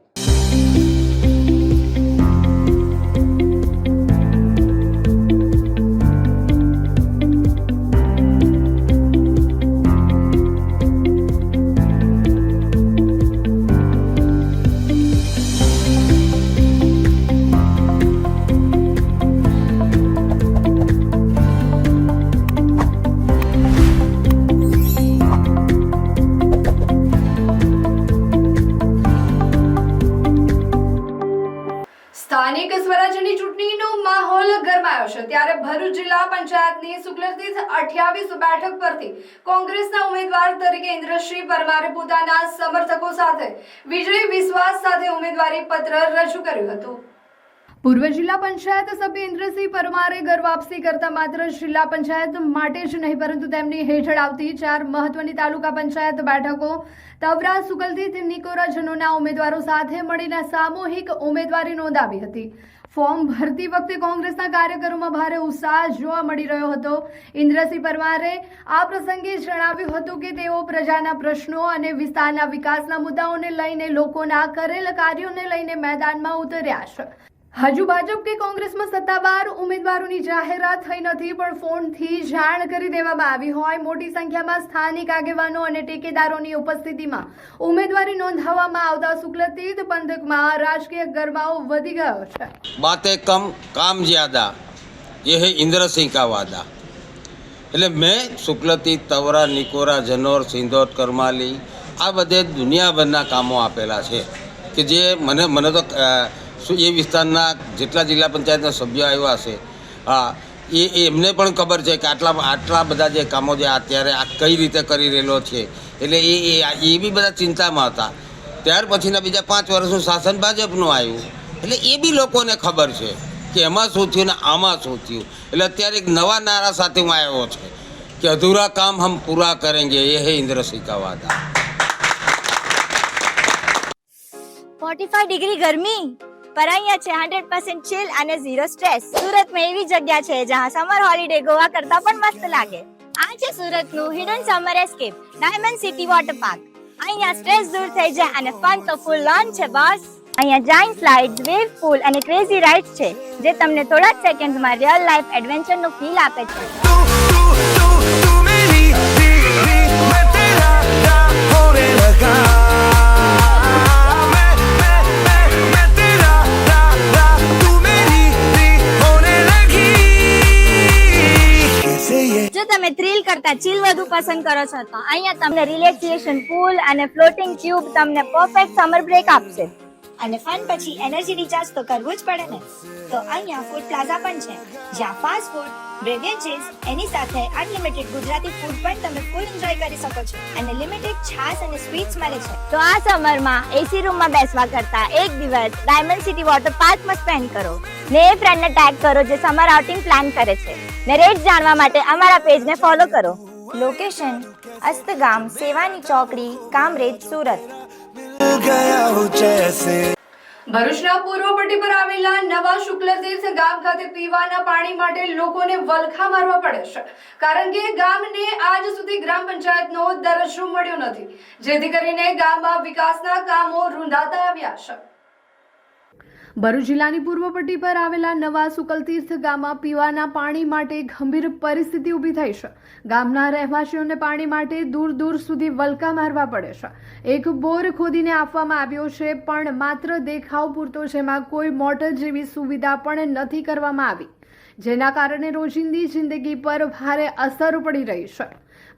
સ્થાનિક સ્વરાજ્યની ચૂંટણીનો માહોલ ગરમાયો છે ત્યારે ભરૂચ જિલ્લા પંચાયતની શુક્લતીર્થ 28 બેઠક પરથી કોંગ્રેસના ઉમેદવાર તરીકે ઇન્દ્રસિંહ પરમારે પોતાના સમર્થકો સાથે વિજય વિશ્વાસ સાથે ઉમેદવારી પત્ર રજૂ કર્યું હતું. પૂર્વ જિલ્લા પંચાયત સભ્ય ઇન્દ્રસિંહ પરમારે ઘર વાપસી કરતા માત્ર જિલ્લા પંચાયત માટે જ નહીં પરંતુ તેમની હેઠળ આવતી 4 મહત્વની તાલુકા પંચાયત બેઠકો તવરા, સુકલતીર્થ, નિકોરા જનોના ઉમેદવારો સાથે મળીને સામૂહિક ઉમેદવારી નોંધાવી હતી. ફોર્મ ભરતી વખતે કોંગ્રેસના કાર્યકરોમાં ભારે ઉત્સાહ જોવા મળી રહ્યો હતો. ઇન્દ્રસિંહ પરમારે આ પ્રસંગે જણાવ્યું હતું કે તેઓ પ્રજાના પ્રશ્નો અને વિસ્તારના વિકાસના મુદ્દાઓને લઈને લોકોના કરેલ કાર્યોને લઈને મેદાનમાં ઉતર્યા છે. હજુ ભાજપ કે કોંગ્રેસમાં સત્તાવાર ઉમેદવારોની જાહેરાત થઈ નથી પણ ફોનથી જાણ કરી દેવામાં આવી હોય. મોટી સંખ્યામાં સ્થાનિક આગેવાનો અને ટેકેદારોની ઉપસ્થિતિમાં ઉમેદવારી નોંધાવવામાં આવતા શુક્લતીર્થ પંથકમાં રાજકીય ગરમાવો વધી ગયો છે. બાतें कम काम ज्यादा, ये है इंद्र सिंह का वादा. એટલે મેં શુક્લતીર્થ, તવરા, નિકોરા, જનોર, સિંધોદ, કરમાલી આ બધે દુનિયાભરના કામો આપેલા છે કે જે મને તો એ વિસ્તારના જેટલા જિલ્લા પંચાયતના સભ્યો આવ્યા હશે એ એમને પણ ખબર છે કે આટલા બધા જે કામો જે અત્યારે આ કઈ રીતે કરી રહેલો છે. એટલે એ બી બધા ચિંતામાં હતા. ત્યાર પછીના બીજા 5 વર્ષનું શાસન ભાજપનું આવ્યું એટલે એ બી લોકોને ખબર છે કે એમાં શું થયું ને આમાં શું થયું. એટલે અત્યારે એક નવા નારા સાથે હું આવ્યો છે કે અધૂરા કામ હમ પૂરા કરેંગે, એ હે ઇન્દ્રસિંહ કા વાદા. 45 ડિગ્રી ગરમી पर અહીંયા છે 100% ચિલ અને 0 સ્ટ્રેસ. સુરતમાં એવી જગ્યા છે જ્યાં સમર હોલિડે ગોવા કરતા પણ મસ્ત લાગે. આ છે સુરતનું hidden summer escape, diamond city water park. અહીંયા સ્ટ્રેસ દૂર થઈ જાય અને ફન તો ફૂલ ઓન છે બોસ. અહીંયા જાયન્ટ સ્લાઇડ્સ, વેવ પૂલ અને ક્રેઝી રાઇડ્સ છે જે તમને થોડા જ સેકન્ડ્સમાં રિયલ લાઈફ એડવેન્ચરનો ફીલ આપે છે. જો તમે થ્રિલ કરતા ચીલ વધુ પસંદ કરો છો તો અહીંયા તમને રિલેક્સેશન પૂલ અને ફ્લોટિંગ ટ્યુબ તમને પરફેક્ટ સમર બ્રેક આપશે. અને ફન પછી એનર્જી રિચાર્જ તો કરવું જ પડે ને. તો અહીંયા ફૂડ પ્લાઝા પણ છે જ્યાં ફાસ્ટ ફૂડ, બેવરેજીસ એની સાથે અનલિમિટેડ ગુજરાતી ફૂડ પણ તમે ફૂલ એન્જોય કરી શકો છો અને લિમિટેડ છાશ અને સ્વીટ્સ મળે છે. તો આ સમરમાં એસી રૂમમાં બેસવા કરતા એક દિવસ ડાયમંડ સિટી વોટર પાર્કમાં સ્પેન્ડ કરો ને એ ફ્રેન્ડને ટેગ કરો જે સમર આઉટિંગ પ્લાન કરે છે ને રેટ જાણવા માટે અમારા પેજને ફોલો કરો. લોકેશન અસ્તગામ, સેવાની ચોકડી, કામરેજ, સુરત. ભરૂચના પૂર્વ પટ્ટી પર આવેલા નવા શુક્લતીર્થ ગામ ખાતે પીવાના પાણી માટે લોકોને વલખા મારવા પડે છે કારણ કે ગામને આજ સુધી ગ્રામ પંચાયતનો દરજ્જો મળ્યો નથી, જેથી કરીને ગામમાં વિકાસના કામો રૂંધાતા આવ્યા છે. ભરૂચ જિલ્લાની પૂર્વ પટ્ટી પર આવેલા નવા સુકલતીર્થ ગામમાં પીવાના પાણી માટે ગંભીર પરિસ્થિતિ ઊભી થઈ છે. ગામના રહેવાસીઓને પાણી માટે દૂર દૂર સુધી વલકા મારવા પડે છે. એક બોર ખોદીને આપવામાં આવ્યો છે, પણ માત્ર દેખાવ પૂરતો, જેમાં કોઈ મોટર જેવી સુવિધા પણ નથી કરવામાં આવી, જેના કારણે રોજિંદી જિંદગી પર ભારે અસર પડી રહી છે.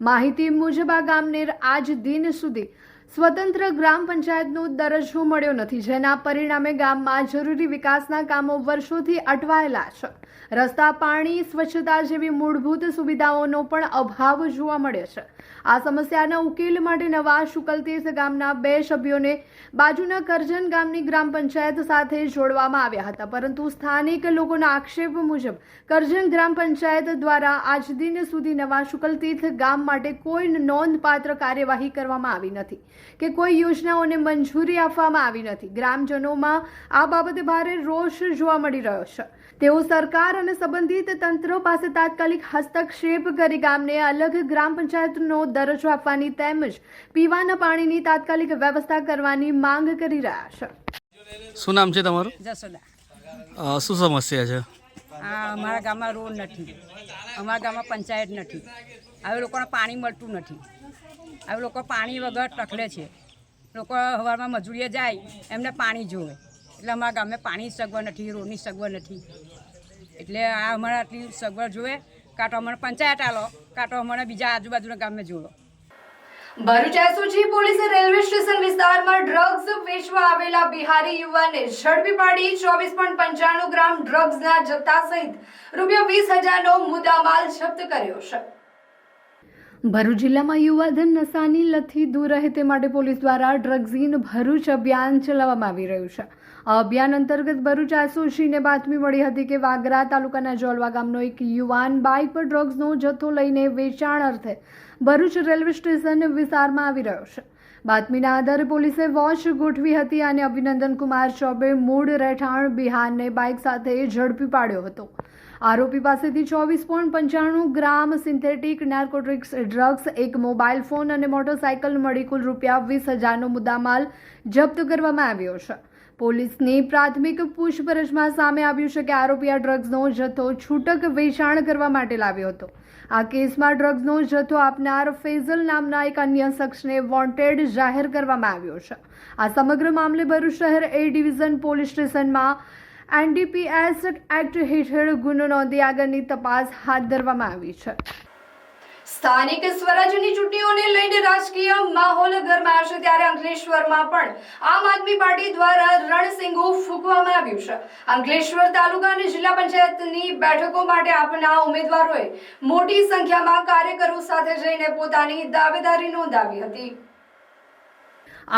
માહિતી મુજબ આ ગામને આજ દિન સુધી સ્વતંત્ર ગ્રામ પંચાયતનો દરજ્જો મળ્યો નથી, જેના પરિણામે ગામમાં જરૂરી વિકાસના કામો વર્ષોથી અટવાયેલા છે. રસ્તા, પાણી, સ્વચ્છતા જેવી મૂળભૂત સુવિધાઓનો પણ અભાવ જોવા મળે છે. આ સમસ્યાના ઉકેલ માટે નવા શુકલતીર્થ ગામના 2 સભ્યોને બાજુના કરજણ ગામની ગ્રામ પંચાયત સાથે જોડવામાં આવ્યા હતા, પરંતુ સ્થાનિક લોકોના આક્ષેપ મુજબ કરજણ ગ્રામ પંચાયત દ્વારા આજ દિન સુધી નવા શુકલતીર્થ ગામ માટે કોઈ નોંધપાત્ર કાર્યવાહી કરવામાં આવી નથી કે કોઈ યોજનાઓને મંજૂરી આપવામાં આવી નથી. ગ્રામજનોમાં આ બાબતે ભારે રોષ જોવા મળી રહ્યો છે. તેઓ સરકાર અને સંબંધિત તંત્રો પાસે તાત્કાલિક હસ્તક્ષેપ કરી ગામને અલગ ગ્રામ પંચાયતનો દરજ્જો આપવાની તેમજ પીવાના પાણીની તાત્કાલિક વ્યવસ્થા કરવાની માંગ કરી રહ્યા છે. શું નામ છે તમારું? જસોદા. શું સમસ્યા છે? અમારા ગામમાં રોડ નથી, અમારા ગામમાં પંચાયત નથી, હવે લોકોને પાણી મળતું નથી, હવે લોકો પાણી વગર ટકલે છે. લોકો સવારમાં મજૂરીએ જાય, એમને પાણી જોવે, એટલે અમારા ગામે પાણી સગવડ નથી, રોડની સગવડ નથી. એટલે આ અમારે આટલી સગવડ જોવે, કાં તો અમને પંચાયત આલો, કાં તો અમને બીજા આજુબાજુના ગામે જોડો. ભરૂચ એસઓજી પોલીસે રેલવે સ્ટેશન વિસ્તારમાં ડ્રગ્સ વેચવા આવેલા બિહારી યુવાનને ઝડપી પાડી 24.95 ગ્રામ ડ્રગ્સના જથ્થા સહિત ₹20,000નો મુદ્દામાલ જપ્ત કર્યો છે. ભરૂચ જિલ્લામાં યુવાધન નશાની લતથી દૂર રહે તે માટે પોલીસ દ્વારા ડ્રગ્સ ઇન ભરૂચ અભિયાન ચલાવવામાં આવી રહ્યું છે. આ અભિયાન અંતર્ગત ભરૂચ એસઓજીને બાતમી મળી હતી કે વાગરા તાલુકાના જોલવા ગામનો એક યુવાન બાઇક પર ડ્રગ્સનો જથ્થો લઈને વેચાણ અર્થે ભરૂચ રેલવે સ્ટેશન વિસ્તારમાં આવી રહ્યો છે. બાતમીના આધારે પોલીસે વોચ ગોઠવી હતી અને અભિનંદન કુમાર ચોબે મૂળ રહેઠાણ બિહારને બાઇક સાથે ઝડપી પાડ્યો હતો. આરોપી પાસેથી 24.95 ગ્રામ સિન્થેટિક નાર્કોટિક્સ ડ્રગ્સ, એક મોબાઈલ ફોન અને મોટરસાયકલ મળી કુલ ₹20,000નો મુદ્દામાલ જપ્ત કરવામાં આવ્યો છે. પોલીસની પ્રાથમિક પૂછપરછમાં સામે આવ્યું છે કે આરોપી આ ડ્રગ્સનો જથ્થો છૂટક વેચાણ કરવા માટે લાવ્યો હતો. આ કેસમાં ડ્રગ્સનો જથ્થો આપનાર ફેઝલ નામના એક અન્ય શખ્સને વોન્ટેડ જાહેર કરવામાં આવ્યો છે. આ સમગ્ર મામલે ભરૂચ શહેર A ડિવિઝન પોલીસ સ્ટેશનમાં NDPS એક્ટ હેઠળ ગુનો નોંધી આગળની તપાસ હાથ ધરવામાં આવી છે. સ્થાનિક સ્વરાજ્યની ચૂંટણીઓને લઈને રાજકીય માહોલ ગરમાયો છે, ત્યારે અંકલેશ્વરમાં પણ આમ આદમી પાર્ટી દ્વારા રણસિંગુ ફૂંકવામાં આવ્યું છે. અંકલેશ્વર તાલુકા અને જિલ્લા પંચાયતની બેઠકો માટે આપના ઉમેદવારોએ મોટી સંખ્યામાં કાર્યકરો સાથે જઈને પોતાની દાવેદારી નોંધાવી હતી.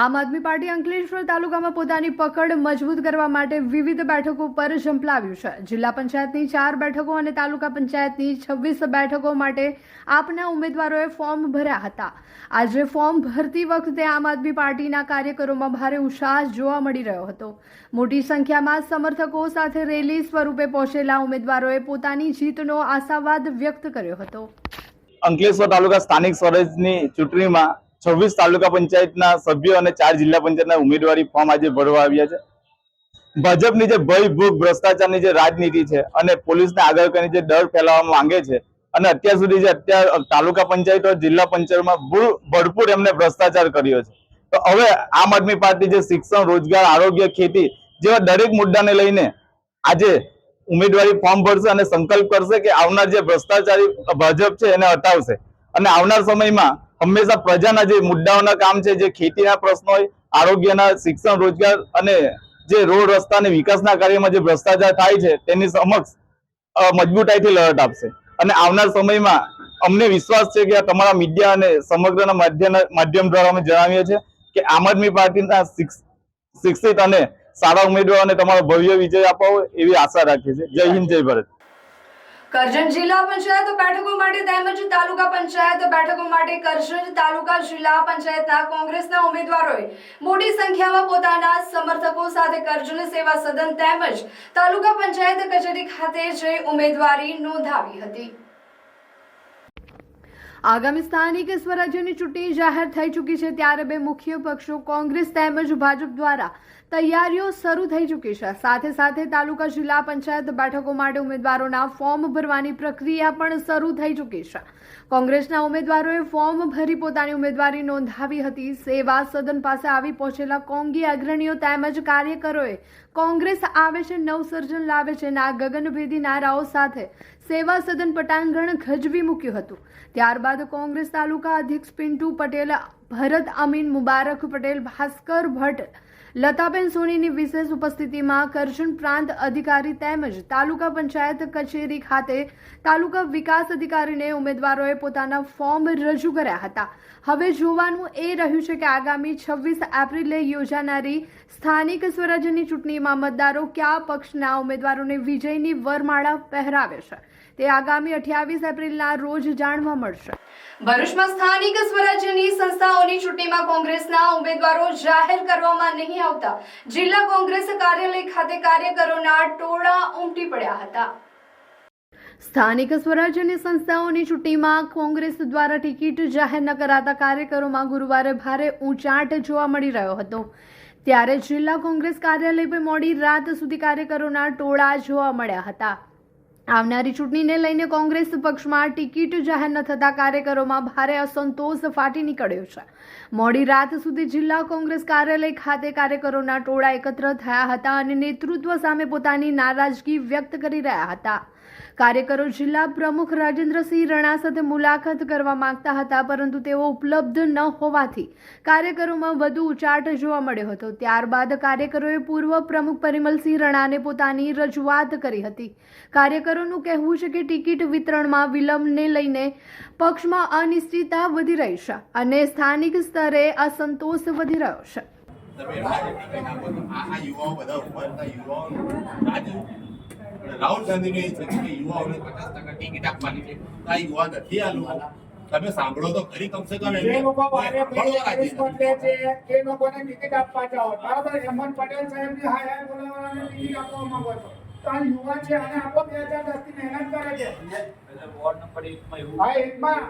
આમ આદમી પાર્ટી અંકલેશ્વર તાલુકામાં પોતાની પકડ મજબૂત કરવા માટે વિવિધ બેઠકો પર ઝંપલાવ્યું છે. જિલ્લા પંચાયતની 4 બેઠકો અને તાલુકા પંચાયતની 26 બેઠકો માટે આપના ઉમેદવારોએ ફોર્મ ભર્યા હતા. આજે ફોર્મ ભરતી વખતે આમ આદમી પાર્ટીના કાર્યકરોમાં ભારે ઉત્સાહ જોવા મળી રહ્યો હતો. મોટી સંખ્યામાં સમર્થકો સાથે રેલી સ્વરૂપે પહોંચેલા ઉમેદવારોએ પોતાની જીતનો આશાવાદ વ્યક્ત કર્યો હતો. અંકલેશ્વર તાલુકા સ્થાનિક સ્વરાજની ચૂંટણીમાં 26 તાલુકા પંચાયતના સભ્યો અને 4 જિલ્લા પંચાયતના ઉમેદવારી ફોર્મ આજે ભરવા આવ્યા છે. ભાજપની જે ભય ભૂખ ભ્રષ્ટાચારની જે રાજનીતિ છે અને પોલીસને આગળ કરીને જે ડર ફેલાવવા માંગે છે અને અત્યાર સુધી જે તાલુકા પંચાયતો જિલ્લા પંચાયતમાં ભરપૂર એમને ભ્રષ્ટાચાર કર્યો છે, તો હવે આમ આદમી પાર્ટી જે શિક્ષણ, રોજગાર, આરોગ્ય, ખેતી જેવા દરેક મુદ્દાને લઈને આજે ઉમેદવારી ફોર્મ ભરશે અને સંકલ્પ કરશે કે આવનાર જે ભ્રષ્ટાચારી ભાજપ છે એને હટાવશે અને આવનાર સમયમાં હંમેશા પ્રજાના જે મુદ્દાઓના કામ છે, જે ખેતીના પ્રશ્નો હોય, આરોગ્યના, શિક્ષણ, રોજગાર અને જે રોડ રસ્તા અને વિકાસના કાર્યમાં જે ભ્રષ્ટાચાર થાય છે તેની સમક્ષ મજબૂતાઈથી લડત આપશે. અને આવનાર સમયમાં અમને વિશ્વાસ છે કે તમારા મીડિયા અને સમગ્રના માધ્યમ દ્વારા અમે જણાવીએ છીએ કે આમ આદમી પાર્ટીના શિક્ષિત અને સારા ઉમેદવારોને તમારો ભવ્ય વિજય અપાવો એવી આશા રાખીએ છીએ. જય હિન્દ, જય ભારત. કરજણ જિલ્લા પંચાયત બેઠકો માટે તેમજ તાલુકા પંચાયત બેઠકો માટે કરજણ તાલુકા જિલ્લા પંચાયતના કોંગ્રેસના ઉમેદવારોએ મોટી સંખ્યામાં પોતાના સમર્થકો સાથે કરજણ સેવા સદન તેમજ તાલુકા પંચાયત કચેરી ખાતે જઈ ઉમેદવારી નોંધાવી હતી. આગામી સ્થાનિક સ્વરાજ્યની ચૂંટણી જાહેર થઈ ચૂકી છે, ત્યારે 2 મુખ્ય પક્ષો કોંગ્રેસ તેમજ ભાજપ દ્વારા તૈયારીઓ શરૂ થઈ ચૂકી છે. સાથે સાથે તાલુકા જિલ્લા પંચાયત બેઠકો માટે ઉમેદવારોના ફોર્મ ભરવાની પ્રક્રિયા પણ શરૂ થઈ ચૂકી છે. કોંગ્રેસના ઉમેદવારોએ ફોર્મ ભરી પોતાની ઉમેદવારી નોંધાવી હતી. સેવા સદન પાસે આવી પહોંચેલા કોંગી અગ્રણીઓ તેમજ કાર્યકરોએ કોંગ્રેસ આવે છે, નવસર્જન લાવે છે ના ગગનભેદી નારાઓ સાથે સેવા સદન પટાંગણ ગજવી મૂક્યું હતું. ત્યારબાદ કોંગ્રેસ તાલુકા અધ્યક્ષ પિન્ટુ પટેલ, ભરત અમીન, મુબારક પટેલ, ભાસ્કર ભટ્ટ, લતાબેન સોનીની વિશેષ ઉપસ્થિતિમાં કરજણ પ્રાંત અધિકારી તેમજ તાલુકા પંચાયત કચેરી ખાતે તાલુકા વિકાસ અધિકારીને ઉમેદવારોએ પોતાના ફોર્મ રજૂ કર્યા હતા. હવે જોવાનું એ રહ્યું છે કે આગામી 26 એપ્રિલે યોજાનારી સ્થાનિક સ્વરાજ્યની ચૂંટણીમાં મતદારો કયા પક્ષના ઉમેદવારોને વિજયની વરમાળા પહેરાવે છે તે આગામી 28 એપ્રિલના રોજ જાણવા મળશે. ભરૂચમાં સ્થાનિક સ્વરાજ્યની સંસ્થાઓની ચૂંટણીમાં કોંગ્રેસના ઉમેદવારો જાહેર કરવામાં નહીં આવતા જિલ્લા કોંગ્રેસ કાર્યાલય ખાતે કાર્યકરોના ટોળા ઉમટી પડ્યા હતા. સ્થાનિક સ્વરાજ્યની સંસ્થાઓની ચૂંટણીમાં કોંગ્રેસ દ્વારા ટિકિટ જાહેર ન કરાતા કાર્યકરોમાં ગુરુવારે ભારે ઊંચાટ જોવા મળી રહ્યો હતો. ત્યારે જિલ્લા કોંગ્રેસ કાર્યાલય પર મોડી રાત સુધી કાર્યકરોના ટોળા જોવા મળ્યા હતા. આવનારી ચૂંટણીને લઈને કોંગ્રેસ પક્ષમાં ટિકિટ જાહેર ન થતા કાર્યકરોમાં ભારે અસંતોષ ફાટી નીકળ્યો છે. મોડી રાત સુધી જિલ્લા કોંગ્રેસ કાર્યાલય ખાતે કાર્યકરોના ટોળા એકત્ર થયા હતા અને નેતૃત્વ સામે પોતાની નારાજગી વ્યક્ત કરી રહ્યા હતા. કાર્યકરો જિલ્લા પ્રમુખ રાજેન્દ્રસિંહ રણા સાથે મુલાકાત કરવા માંગતા હતા, પરંતુ તેઓ ઉપલબ્ધ ન હોવાથી કાર્યકરોમાં વધુ ઉચાટ જોવા મળ્યો હતો. ત્યારબાદ કાર્યકરોએ પૂર્વ પ્રમુખ પરિમલસિંહ રણાને પોતાની રજૂઆત કરી હતી. કાર્યકરોનું કહેવું છે કે ટિકિટ વિતરણમાં વિલંબને લઈને પક્ષમાં અનિશ્ચિતતા વધી રહી છે અને સ્થાનિક સ્તરે અસંતોષ વધી રહ્યો છે. રાહુલ ગાંધીને એ છે કે યુવાઓને 50% ટિકિટ આપવાની છે. આ યુવા નથી. આ લોકો તમે સાંભળો તો ખરી, કમસે કમ જે લોકો એ લોકોને ટિકિટ આપવા જાઓ, બરાબર, હેમંત પટેલ સાહેબની હાય હાય બોલાવવાને ટિકિટ આપવા માંગો છો તો આ યુવા છે અને આપો 2010 થી મહેનત કરે છે. વોર્ડ નંબર 1 માં એવું, હા, 1 માં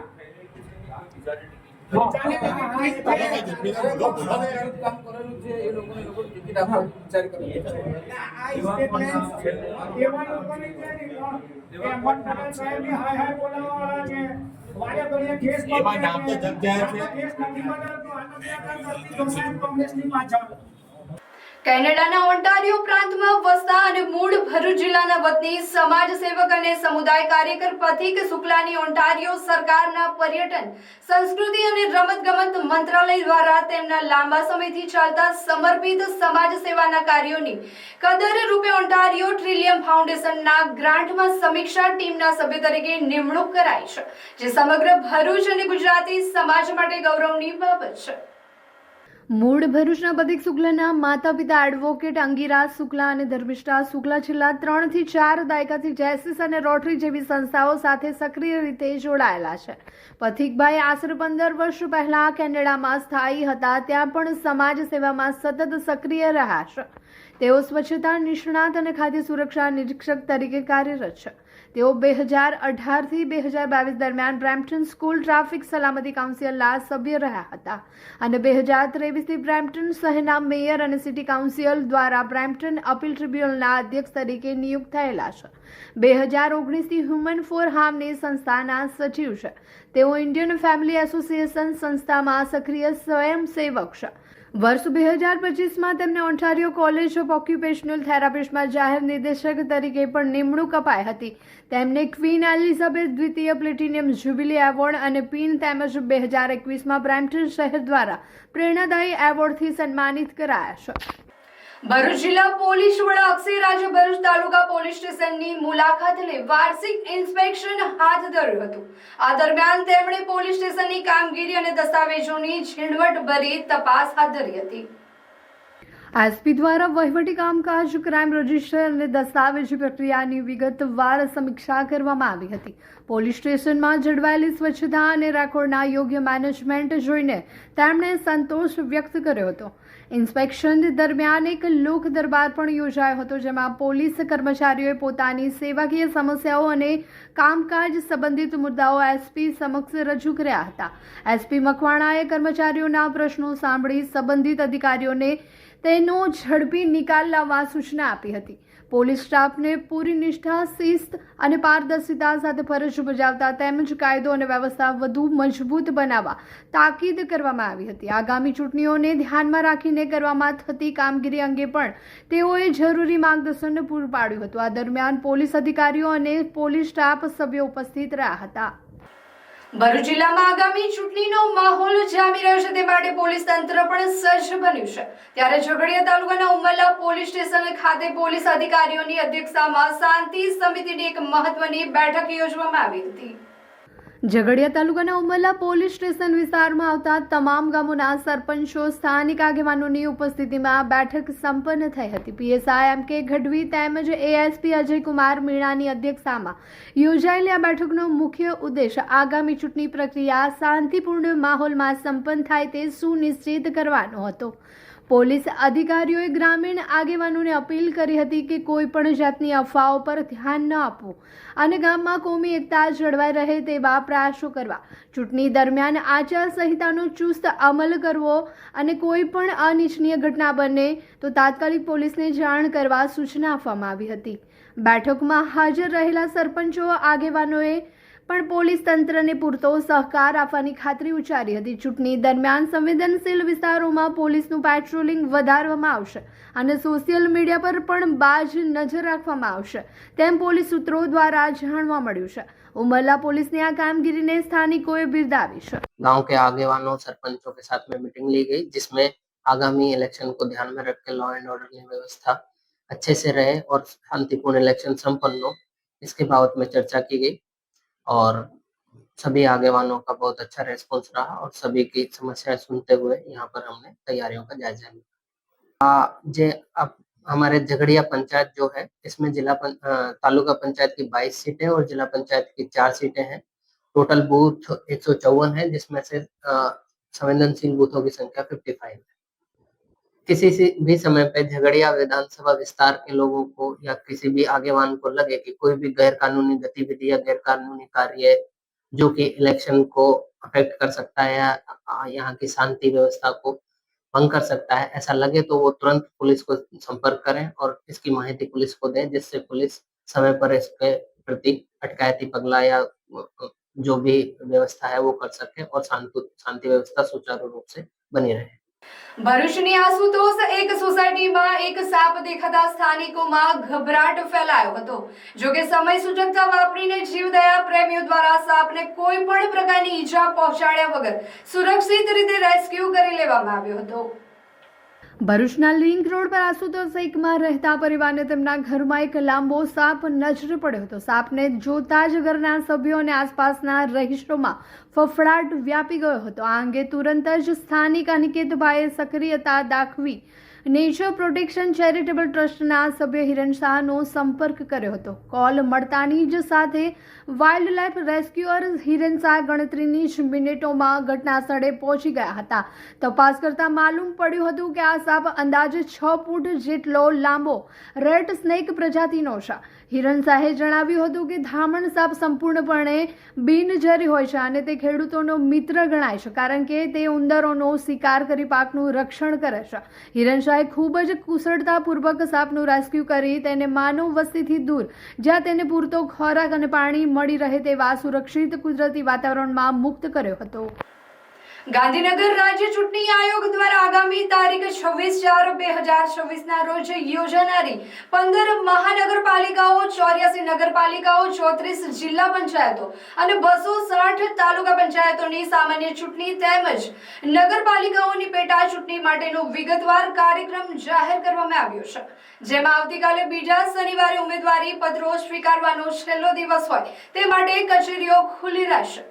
કેનેડાના ઓન્ટારિયો પ્રાંતમાં વસતા અને મૂળ ભરૂચ જિલ્લાના વતની સમાજ સેવક અને સમુદાય કાર્યકર પથિક શુક્લાની ઓન્ટારિયો સરકારના પર્યટન, સંસ્કૃતિ અને રમતગમત મંત્રાલય દ્વારા તેમના લાંબા સમયથી ચાલતા સમર્પિત સમાજ સેવાના કાર્યોની કદર રૂપે ઓન્ટારિયો ટ્રિલિયમ ફાઉન્ડેશનના ગ્રાન્ટમાં સમીક્ષા ટીમના સભ્ય તરીકે નિમણૂક કરાઈ છે, જે સમગ્ર ભરૂચ અને ગુજરાતી સમાજ માટે ગૌરવની બાબત છે. મૂળ ભરૂચના પથિક શુક્લાના માતા પિતા એડવોકેટ અંગીરાજ શુક્લા અને ધર્મિષ્ઠા શુક્લા છેલ્લા 3 થી 4 દાયકાથી જેસિસ અને રોટરી જેવી સંસ્થાઓ સાથે સક્રિય રીતે જોડાયેલા છે. પથિકભાઈ આશરે 15 વર્ષ પહેલા કેનેડામાં સ્થાયી હતા. ત્યાં પણ સમાજ સેવામાં સતત સક્રિય રહ્યા છે. તેઓ સ્વચ્છતા નિષ્ણાત અને ખાદ્ય સુરક્ષા નિરીક્ષક તરીકે કાર્યરત છે. તેઓ 2018 થી 2022 દરમિયાન બ્રેમ્પટન સ્કૂલ ટ્રાફિક સલામતી કાઉન્સિલના સભ્ય રહ્યા હતા અને 2023 થી બ્રેમ્પટન શહેરના મેયર અને સિટી કાઉન્સિલ દ્વારા બ્રેમ્પટન અપીલ ટ્રિબ્યુનલના અધ્યક્ષ તરીકે નિયુક્ત થયેલા છે. 2019 થી હ્યુમન ફોર હાર્મની સંસ્થાના સચિવ છે. તેઓ ઇન્ડિયન ફેમિલી એસોસિએશન સંસ્થામાં સક્રિય સ્વયંસેવક છે. વર્ષ 2025માં તેમને ઓન્ટારિયો કોલેજ ઓફ ઓક્યુપેશનલ થેરાપિસ્ટમાં જાહેર નિર્દેશક તરીકે પણ નિમણૂક અપાઈ હતી. તેમને ક્વીન એલિઝાબેથ દ્વિતીય પ્લેટિનિયમ જ્યુબિલી એવોર્ડ અને પિન તેમજ 2021માં બ્રેમ્પટન શહેર દ્વારા પ્રેરણાદાયી એવોર્ડથી સન્માનિત કરાયા છે. ભરૂચ જિલ્લા પોલીસ વડા અક્ષય રાજે ભરૂચ તાલુકા પોલીસ સ્ટેશનની મુલાકાત લઈ વાર્ષિક ઇન્સ્પેક્શન હાથ ધર્યું હતું. આ દરમિયાન તેમણે પોલીસ સ્ટેશનની કામગીરી અને દસ્તાવેજોની ઝીણવટભરી તપાસ હાથ ધરી હતી. એસપી દ્વારા વહીવટી કામકાજ, ક્રાઇમ રજિસ્ટર અને દસ્તાવેજી પ્રક્રિયાની વિગતવાર સમીક્ષા કરવામાં આવી હતી. પોલીસ સ્ટેશનમાં જળવાયેલી સ્વચ્છતા અને રેકોર્ડના યોગ્ય મેનેજમેન્ટ જોઈને તેમણે સંતોષ વ્યક્ત કર્યો હતો. ઇન્સ્પેક્શન દરમિયાન એક લોક દરબાર પણ યોજાયો હતો, જેમાં પોલીસ કર્મચારીઓએ પોતાની સેવાકીય સમસ્યાઓ અને કામકાજ સંબંધિત મુદ્દાઓ એસપી સમક્ષ રજૂ કર્યા હતા. એસપી મકવાણાએ કર્મચારીઓના પ્રશ્નો સાંભળી સંબંધિત અધિકારીઓને તેનો ઝડપી નિકાલ લાવવા સૂચના આપી હતી. પોલીસ સ્ટાફને પૂરી નિષ્ઠા, શિસ્ત અને પારદર્શિતા સાથે ફરજ બજાવતા તેમજ કાયદો અને વ્યવસ્થા વધુ મજબૂત બનાવવા તાકીદ કરવામાં આવી હતી. આગામી ચૂંટણીઓને ધ્યાનમાં રાખીને કરવામાં થતી કામગીરી અંગે પણ તેઓએ જરૂરી માર્ગદર્શન પૂરું પાડ્યું હતું. આ દરમિયાન પોલીસ અધિકારીઓ અને પોલીસ સ્ટાફ સભ્યો ઉપસ્થિત રહ્યા હતા. ભરૂચ જિલ્લામાં આગામી ચૂંટણીનો માહોલ જામી રહ્યો છે, તે માટે પોલીસ તંત્ર પણ સજ્જ બન્યું છે. ત્યારે ઝઘડિયા તાલુકાના ઉમરલા પોલીસ સ્ટેશન ખાતે પોલીસ અધિકારીઓની અધ્યક્ષતામાં શાંતિ સમિતિની એક મહત્વની બેઠક યોજવામાં આવી હતી. ઝઘડિયા તાલુકાના ઉમરલા પોલીસ સ્ટેશન વિસ્તારમાં આવતા તમામ ગામોના સરપંચો, સ્થાનિક આગેવાનોની ઉપસ્થિતિમાં બેઠક સંપન્ન થઈ હતી. પીએસઆઈ એમ કે ગઢવી તેમજ એએસપી અજયકુમાર મીણાની અધ્યક્ષતામાં યોજાયેલી આ બેઠકનો મુખ્ય ઉદ્દેશ આગામી ચૂંટણી પ્રક્રિયા શાંતિપૂર્ણ માહોલમાં સંપન્ન થાય તે સુનિશ્ચિત કરવાનો હતો. પોલીસ અધિકારીઓએ ગ્રામીણ આગેવાનોને અપીલ કરી હતી કે કોઈ પણ જાતની અફવાઓ પર ધ્યાન ન આપવું અને ગામમાં કોમી એકતા જળવાઈ રહે તેવા પ્રયાસો કરવા. ચૂંટણી દરમિયાન આચારસંહિતાનો ચુસ્ત અમલ કરવો અને કોઈ પણ અનિચ્છનીય ઘટના બને તો તાત્કાલિક પોલીસને જાણ કરવા સૂચના આપવામાં આવી હતી. બેઠકમાં હાજર રહેલા સરપંચો, આગેવાનોએ પણ પોલીસ તંત્રને પૂરતો સહકાર આપવાની ખાતરી ઉચ્ચારી હતી. ચૂંટણી દરમિયાન સંવેદનશીલ વિસ્તારોમાં પોલીસનું પેટ્રોલિંગ વધારવામાં આવશે અને સોશિયલ મીડિયા પર પણ બાજ નજર રાખવામાં આવશે, તેમ પોલીસ સૂત્રો દ્વારા જાણવા મળ્યું છે. उमरला पुलिस ने आ कामगिरी ने स्थानिकों बिरदावी है. गांव के आगेवानों सरपंचों के साथ में मीटिंग ली गई, जिसमें आगामी इलेक्शन को ध्यान में रख के लॉ एंड ऑर्डर की व्यवस्था अच्छे से रहे और शांतिपूर्ण इलेक्शन संपन्न हो, इसके बाबत में चर्चा की गई और सभी आगेवानों का बहुत अच्छा रेस्पॉन्स रहा और सभी की समस्याएं सुनते हुए यहाँ पर हमने तैयारियों का जायजा लिया. अब हमारे झगड़िया पंचायत जो है, इसमें तालुका पंचायत की 22 सीटें और जिला पंचायत की 4 सीटें हैं. टोटल बूथ 154 है, जिसमें से संवेदनशील बूथों की संख्या 55 है. किसी से भी समय पे झगड़िया विधानसभा विस्तार के लोगों को या किसी भी आगेवान को लगे कि कोई भी गैर कानूनी गतिविधि या गैर कानूनी कार्य जो कि इलेक्शन को अफेक्ट कर सकता है या यहाँ की शांति व्यवस्था को भंग कर सकता है, ऐसा लगे तो वो तुरंत पुलिस को संपर्क करें और इसकी माहिती पुलिस को दें, जिससे पुलिस समय पर इसके प्रति अटकायती पगला या जो भी व्यवस्था है वो कर सके और शांति व्यवस्था सुचारू रूप से बनी रहे. ભરૂચની આશુતોષ એક સોસાયટીમાં એક સાપ દેખાતા સ્થાનિકોમાં ગભરાટ ફેલાયો હતો. જો કે સમય સૂચકતા વાપરીને જીવદયા પ્રેમીઓ દ્વારા સાપને કોઈ પણ પ્રકારની ઈજા પહોંચાડ્યા વગર સુરક્ષિત રીતે રેસ્ક્યુ કરી લેવામાં આવ્યો હતો. ભરૂચના લિંક રોડ પર આશુતોષ એકમાં રહેતા પરિવારને તેમના ઘરમાં એક લાંબો સાપ નજરે પડ્યો હતો. સાપને જોતા જ ઘરના સભ્યો અને આસપાસના રહીશોમાં ફફડાટ વ્યાપી ગયો હતો. આ અંગે તુરંત જ સ્થાનિક અનિકેતભાઈએ સક્રિયતા દાખવી નેચર પ્રોટેક્શન ચેરિટેબલ ટ્રસ્ટના સભ્ય હિરણ શાહનો સંપર્ક કર્યો હતો. કોલ મળતાની જ સાથે wild life rescuer Hiran Shah ગણતરીની જ મિનિટોમાં ઘટના સ્થળે પહોંચી ગયા હતા. તપાસ કરતા માલુમ પડ્યું હતું કે આ સાપ અંદાજે 6 ફૂટ જેટલો લાંબો રેડ સ્નેક પ્રજાતિનો છે. હિરણ શાહે જણાવ્યું હતું કે ધામણ સાપ સંપૂર્ણપણે બિનઝેરી હોય છે અને તે ખેડૂતોનો મિત્ર ગણાય છે, કારણ કે તે ઉંદરોનો શિકાર કરી પાકનું રક્ષણ કરે છે. હિરણ શાહે ખૂબ જ કુશળતાપૂર્વક સાપનું રેસ્ક્યુ કરી તેને માનવ વસ્તીથી દૂર, જ્યાં તેને પૂરતો ખોરાક અને પાણી મળી રહે તેવા સુરક્ષિત કુદરતી વાતાવરણમાં મુક્ત કર્યો હતો. ગાંધીનગર રાજ્ય ચૂંટણી આયોગ દ્વારા આગામી તારીખ 26/4/2026 રોજ યોજાનારી 15 મહાનગરપાલિકાઓ, 84 નગરપાલિકાઓ, 34 જિલ્લા પંચાયતો અને 260 તાલુકા પંચાયતોની સામાન્ય ચૂંટણી તેમજ નગરપાલિકાઓની પેટા ચૂંટણી માટેનો વિગતવાર કાર્યક્રમ જાહેર કરવામાં આવ્યો છે, જેમાં આવતીકાલે બીજા શનિવારે ઉમેદવારી પત્રો સ્વીકારવાનો છેલ્લો દિવસ હોય તે માટે કચેરીઓ ખુલ્લી રહેશે.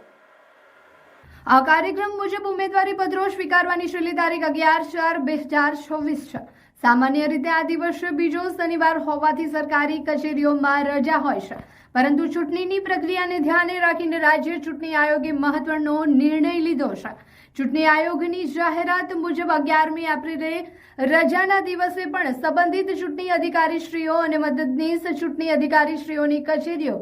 આ કાર્યક્રમ મુજબ ઉમેદવારી પત્રો સ્વીકારવાની છેલ્લી તારીખ 11/4/2026 છે. સામાન્ય રીતે આ દિવસ બીજો શનિવાર હોવાથી સરકારી કચેરીઓમાં રજા હોય છે, પરંતુ ચૂંટણીની પ્રક્રિયાને ધ્યાને રાખીને રાજ્ય ચૂંટણી આયોગે મહત્વનો નિર્ણય લીધો છે. ચૂંટણી આયોગની જાહેરાત મુજબ 11મી એપ્રિલે રજાના દિવસે પણ સંબંધિત ચૂંટણી અધિકારીશ્રીઓ અને મદદનીશ ચૂંટણી અધિકારીશ્રીઓની કચેરીઓ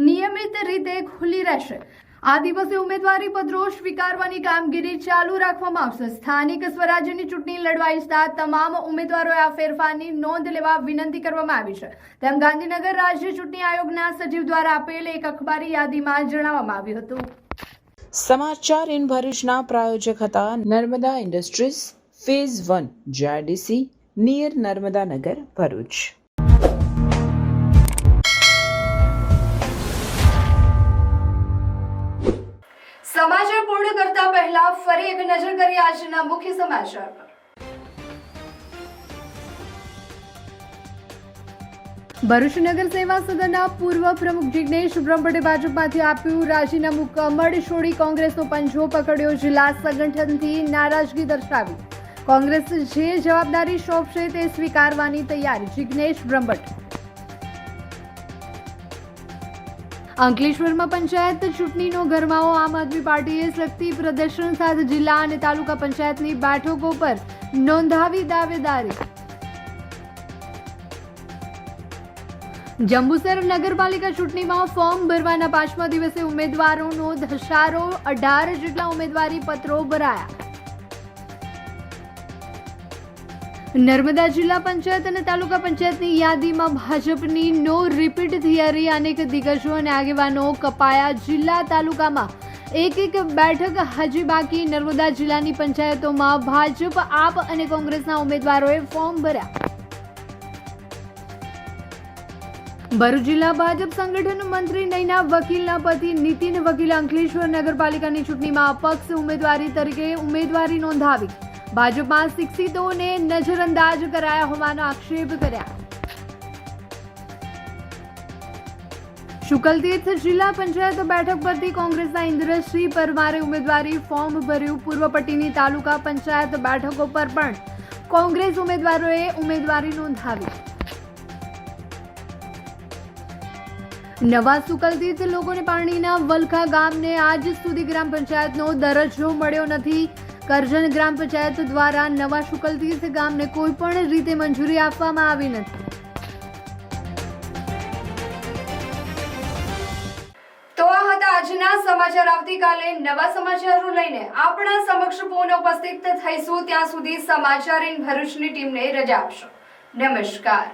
નિયમિત રીતે ખુલ્લી રહેશે. આ દિવસે ઉમેદવારી પત્રો સ્વીકારવાની કામગીરી ચાલુ રાખવામાં આવશે. સ્થાનિક સ્વરાજ્યની ચૂંટણી લડવા ઈચ્છતા તમામ ઉમેદવારોએ આ ફેરફારની નોંધ લેવા વિનંતી કરવામાં આવી છે, તેમ ગાંધીનગર રાજ્ય ચૂંટણી આયોગના સચિવ દ્વારા આપેલ એક અખબારી યાદીમાં જણાવવામાં આવ્યું હતું. સમાચાર ઇન ભરૂચના પ્રાયોજક હતા Narmada industries phase 1 GIDC near Narmada Nagar Bharuch. સમાચાર પૂર્ણ કરતા પહેલા ફરી એક નજર કરીએ આજના મુખ્ય સમાચાર પર. ભરૂચ નગર સેવા સદનના પૂર્વ પ્રમુખ જિગ્નેશ બ્રહ્મભટ્ટે ભાજપમાંથી આપ્યું રાજીનામું. કમળ છોડી કોંગ્રેસનો પંજો પકડ્યો. જિલ્લા સંગઠનથી નારાજગી દર્શાવી. કોંગ્રેસ જે જવાબદારી સોંપશે તે સ્વીકારવાની તૈયારી. જિગ્નેશ બ્રહ્મભટ્ટ. અંકલેશ્વરમાં પંચાયત ચૂંટણીનો ગરમાવો. આમ આદમી પાર્ટીએ શક્તિ પ્રદર્શન સાથે જિલ્લા અને તાલુકા પંચાયતની બેઠકો પર નોંધાવી દાવેદારી. જંબુસર નગરપાલિકા ચૂંટણીમાં ફોર્મ ભરવાના 5મા દિવસે ઉમેદવારોનો ધસારો. 18 જેટલા ઉમેદવારી પત્રો ભરાયા. નર્મદા જિલ્લા પંચાયત અને તાલુકા પંચાયતની યાદીમાં ભાજપની નો રિપીટ થિયરી. અનેક દિગ્ગજો અને આગેવાનો કપાયા. જિલ્લા તાલુકામાં એક બેઠક હજી બાકી. નર્મદા જિલ્લાની પંચાયતોમાં ભાજપ, આપ અને કોંગ્રેસના ઉમેદવારોએ ફોર્મ ભર્યા. ભરૂચ જિલ્લા ભાજપ સંગઠન મંત્રી નયના વકીલના પતિ નીતિન વકીલ અંકલેશ્વર નગરપાલિકાની ચૂંટણીમાં અપક્ષ ઉમેદવારી તરીકે ઉમેદવારી નોંધાવી. ભાજપમાં શિક્ષિતોને નજરઅંદાજ કરાયા હોવાનો આક્ષેપ કર્યા. શુકલતીર્થ જિલ્લા પંચાયત બેઠક પરથી કોંગ્રેસના ઇન્દ્રસિંહ પરમારે ઉમેદવારી ફોર્મ ભર્યું. પૂર્વ પટ્ટીની તાલુકા પંચાયત બેઠકો પર પણ કોંગ્રેસ ઉમેદવારોએ ઉમેદવારી નોંધાવી. નવા સુકલતીર્થ લોકોને પાણીના વલખા ગામને આજ સુધી ગ્રામ પંચાયતનો દરજ્જો મળ્યો નથી. કરજણ ગ્રામ પંચાયત દ્વારા નવા શુકલતીર્થ ગામને કોઈ પણ રીતે મંજૂરી આપવામાં આવી નથી. તો આ હતા આજના સમાચાર. આવતીકાલે નવા સમાચારો લઈને આપણા સમક્ષ પુનઃ ઉપસ્થિત થઈશું. ત્યાં સુધી સમાચાર ઇન ભરૂચની ટીમને રજા આપશો. નમસ્કાર.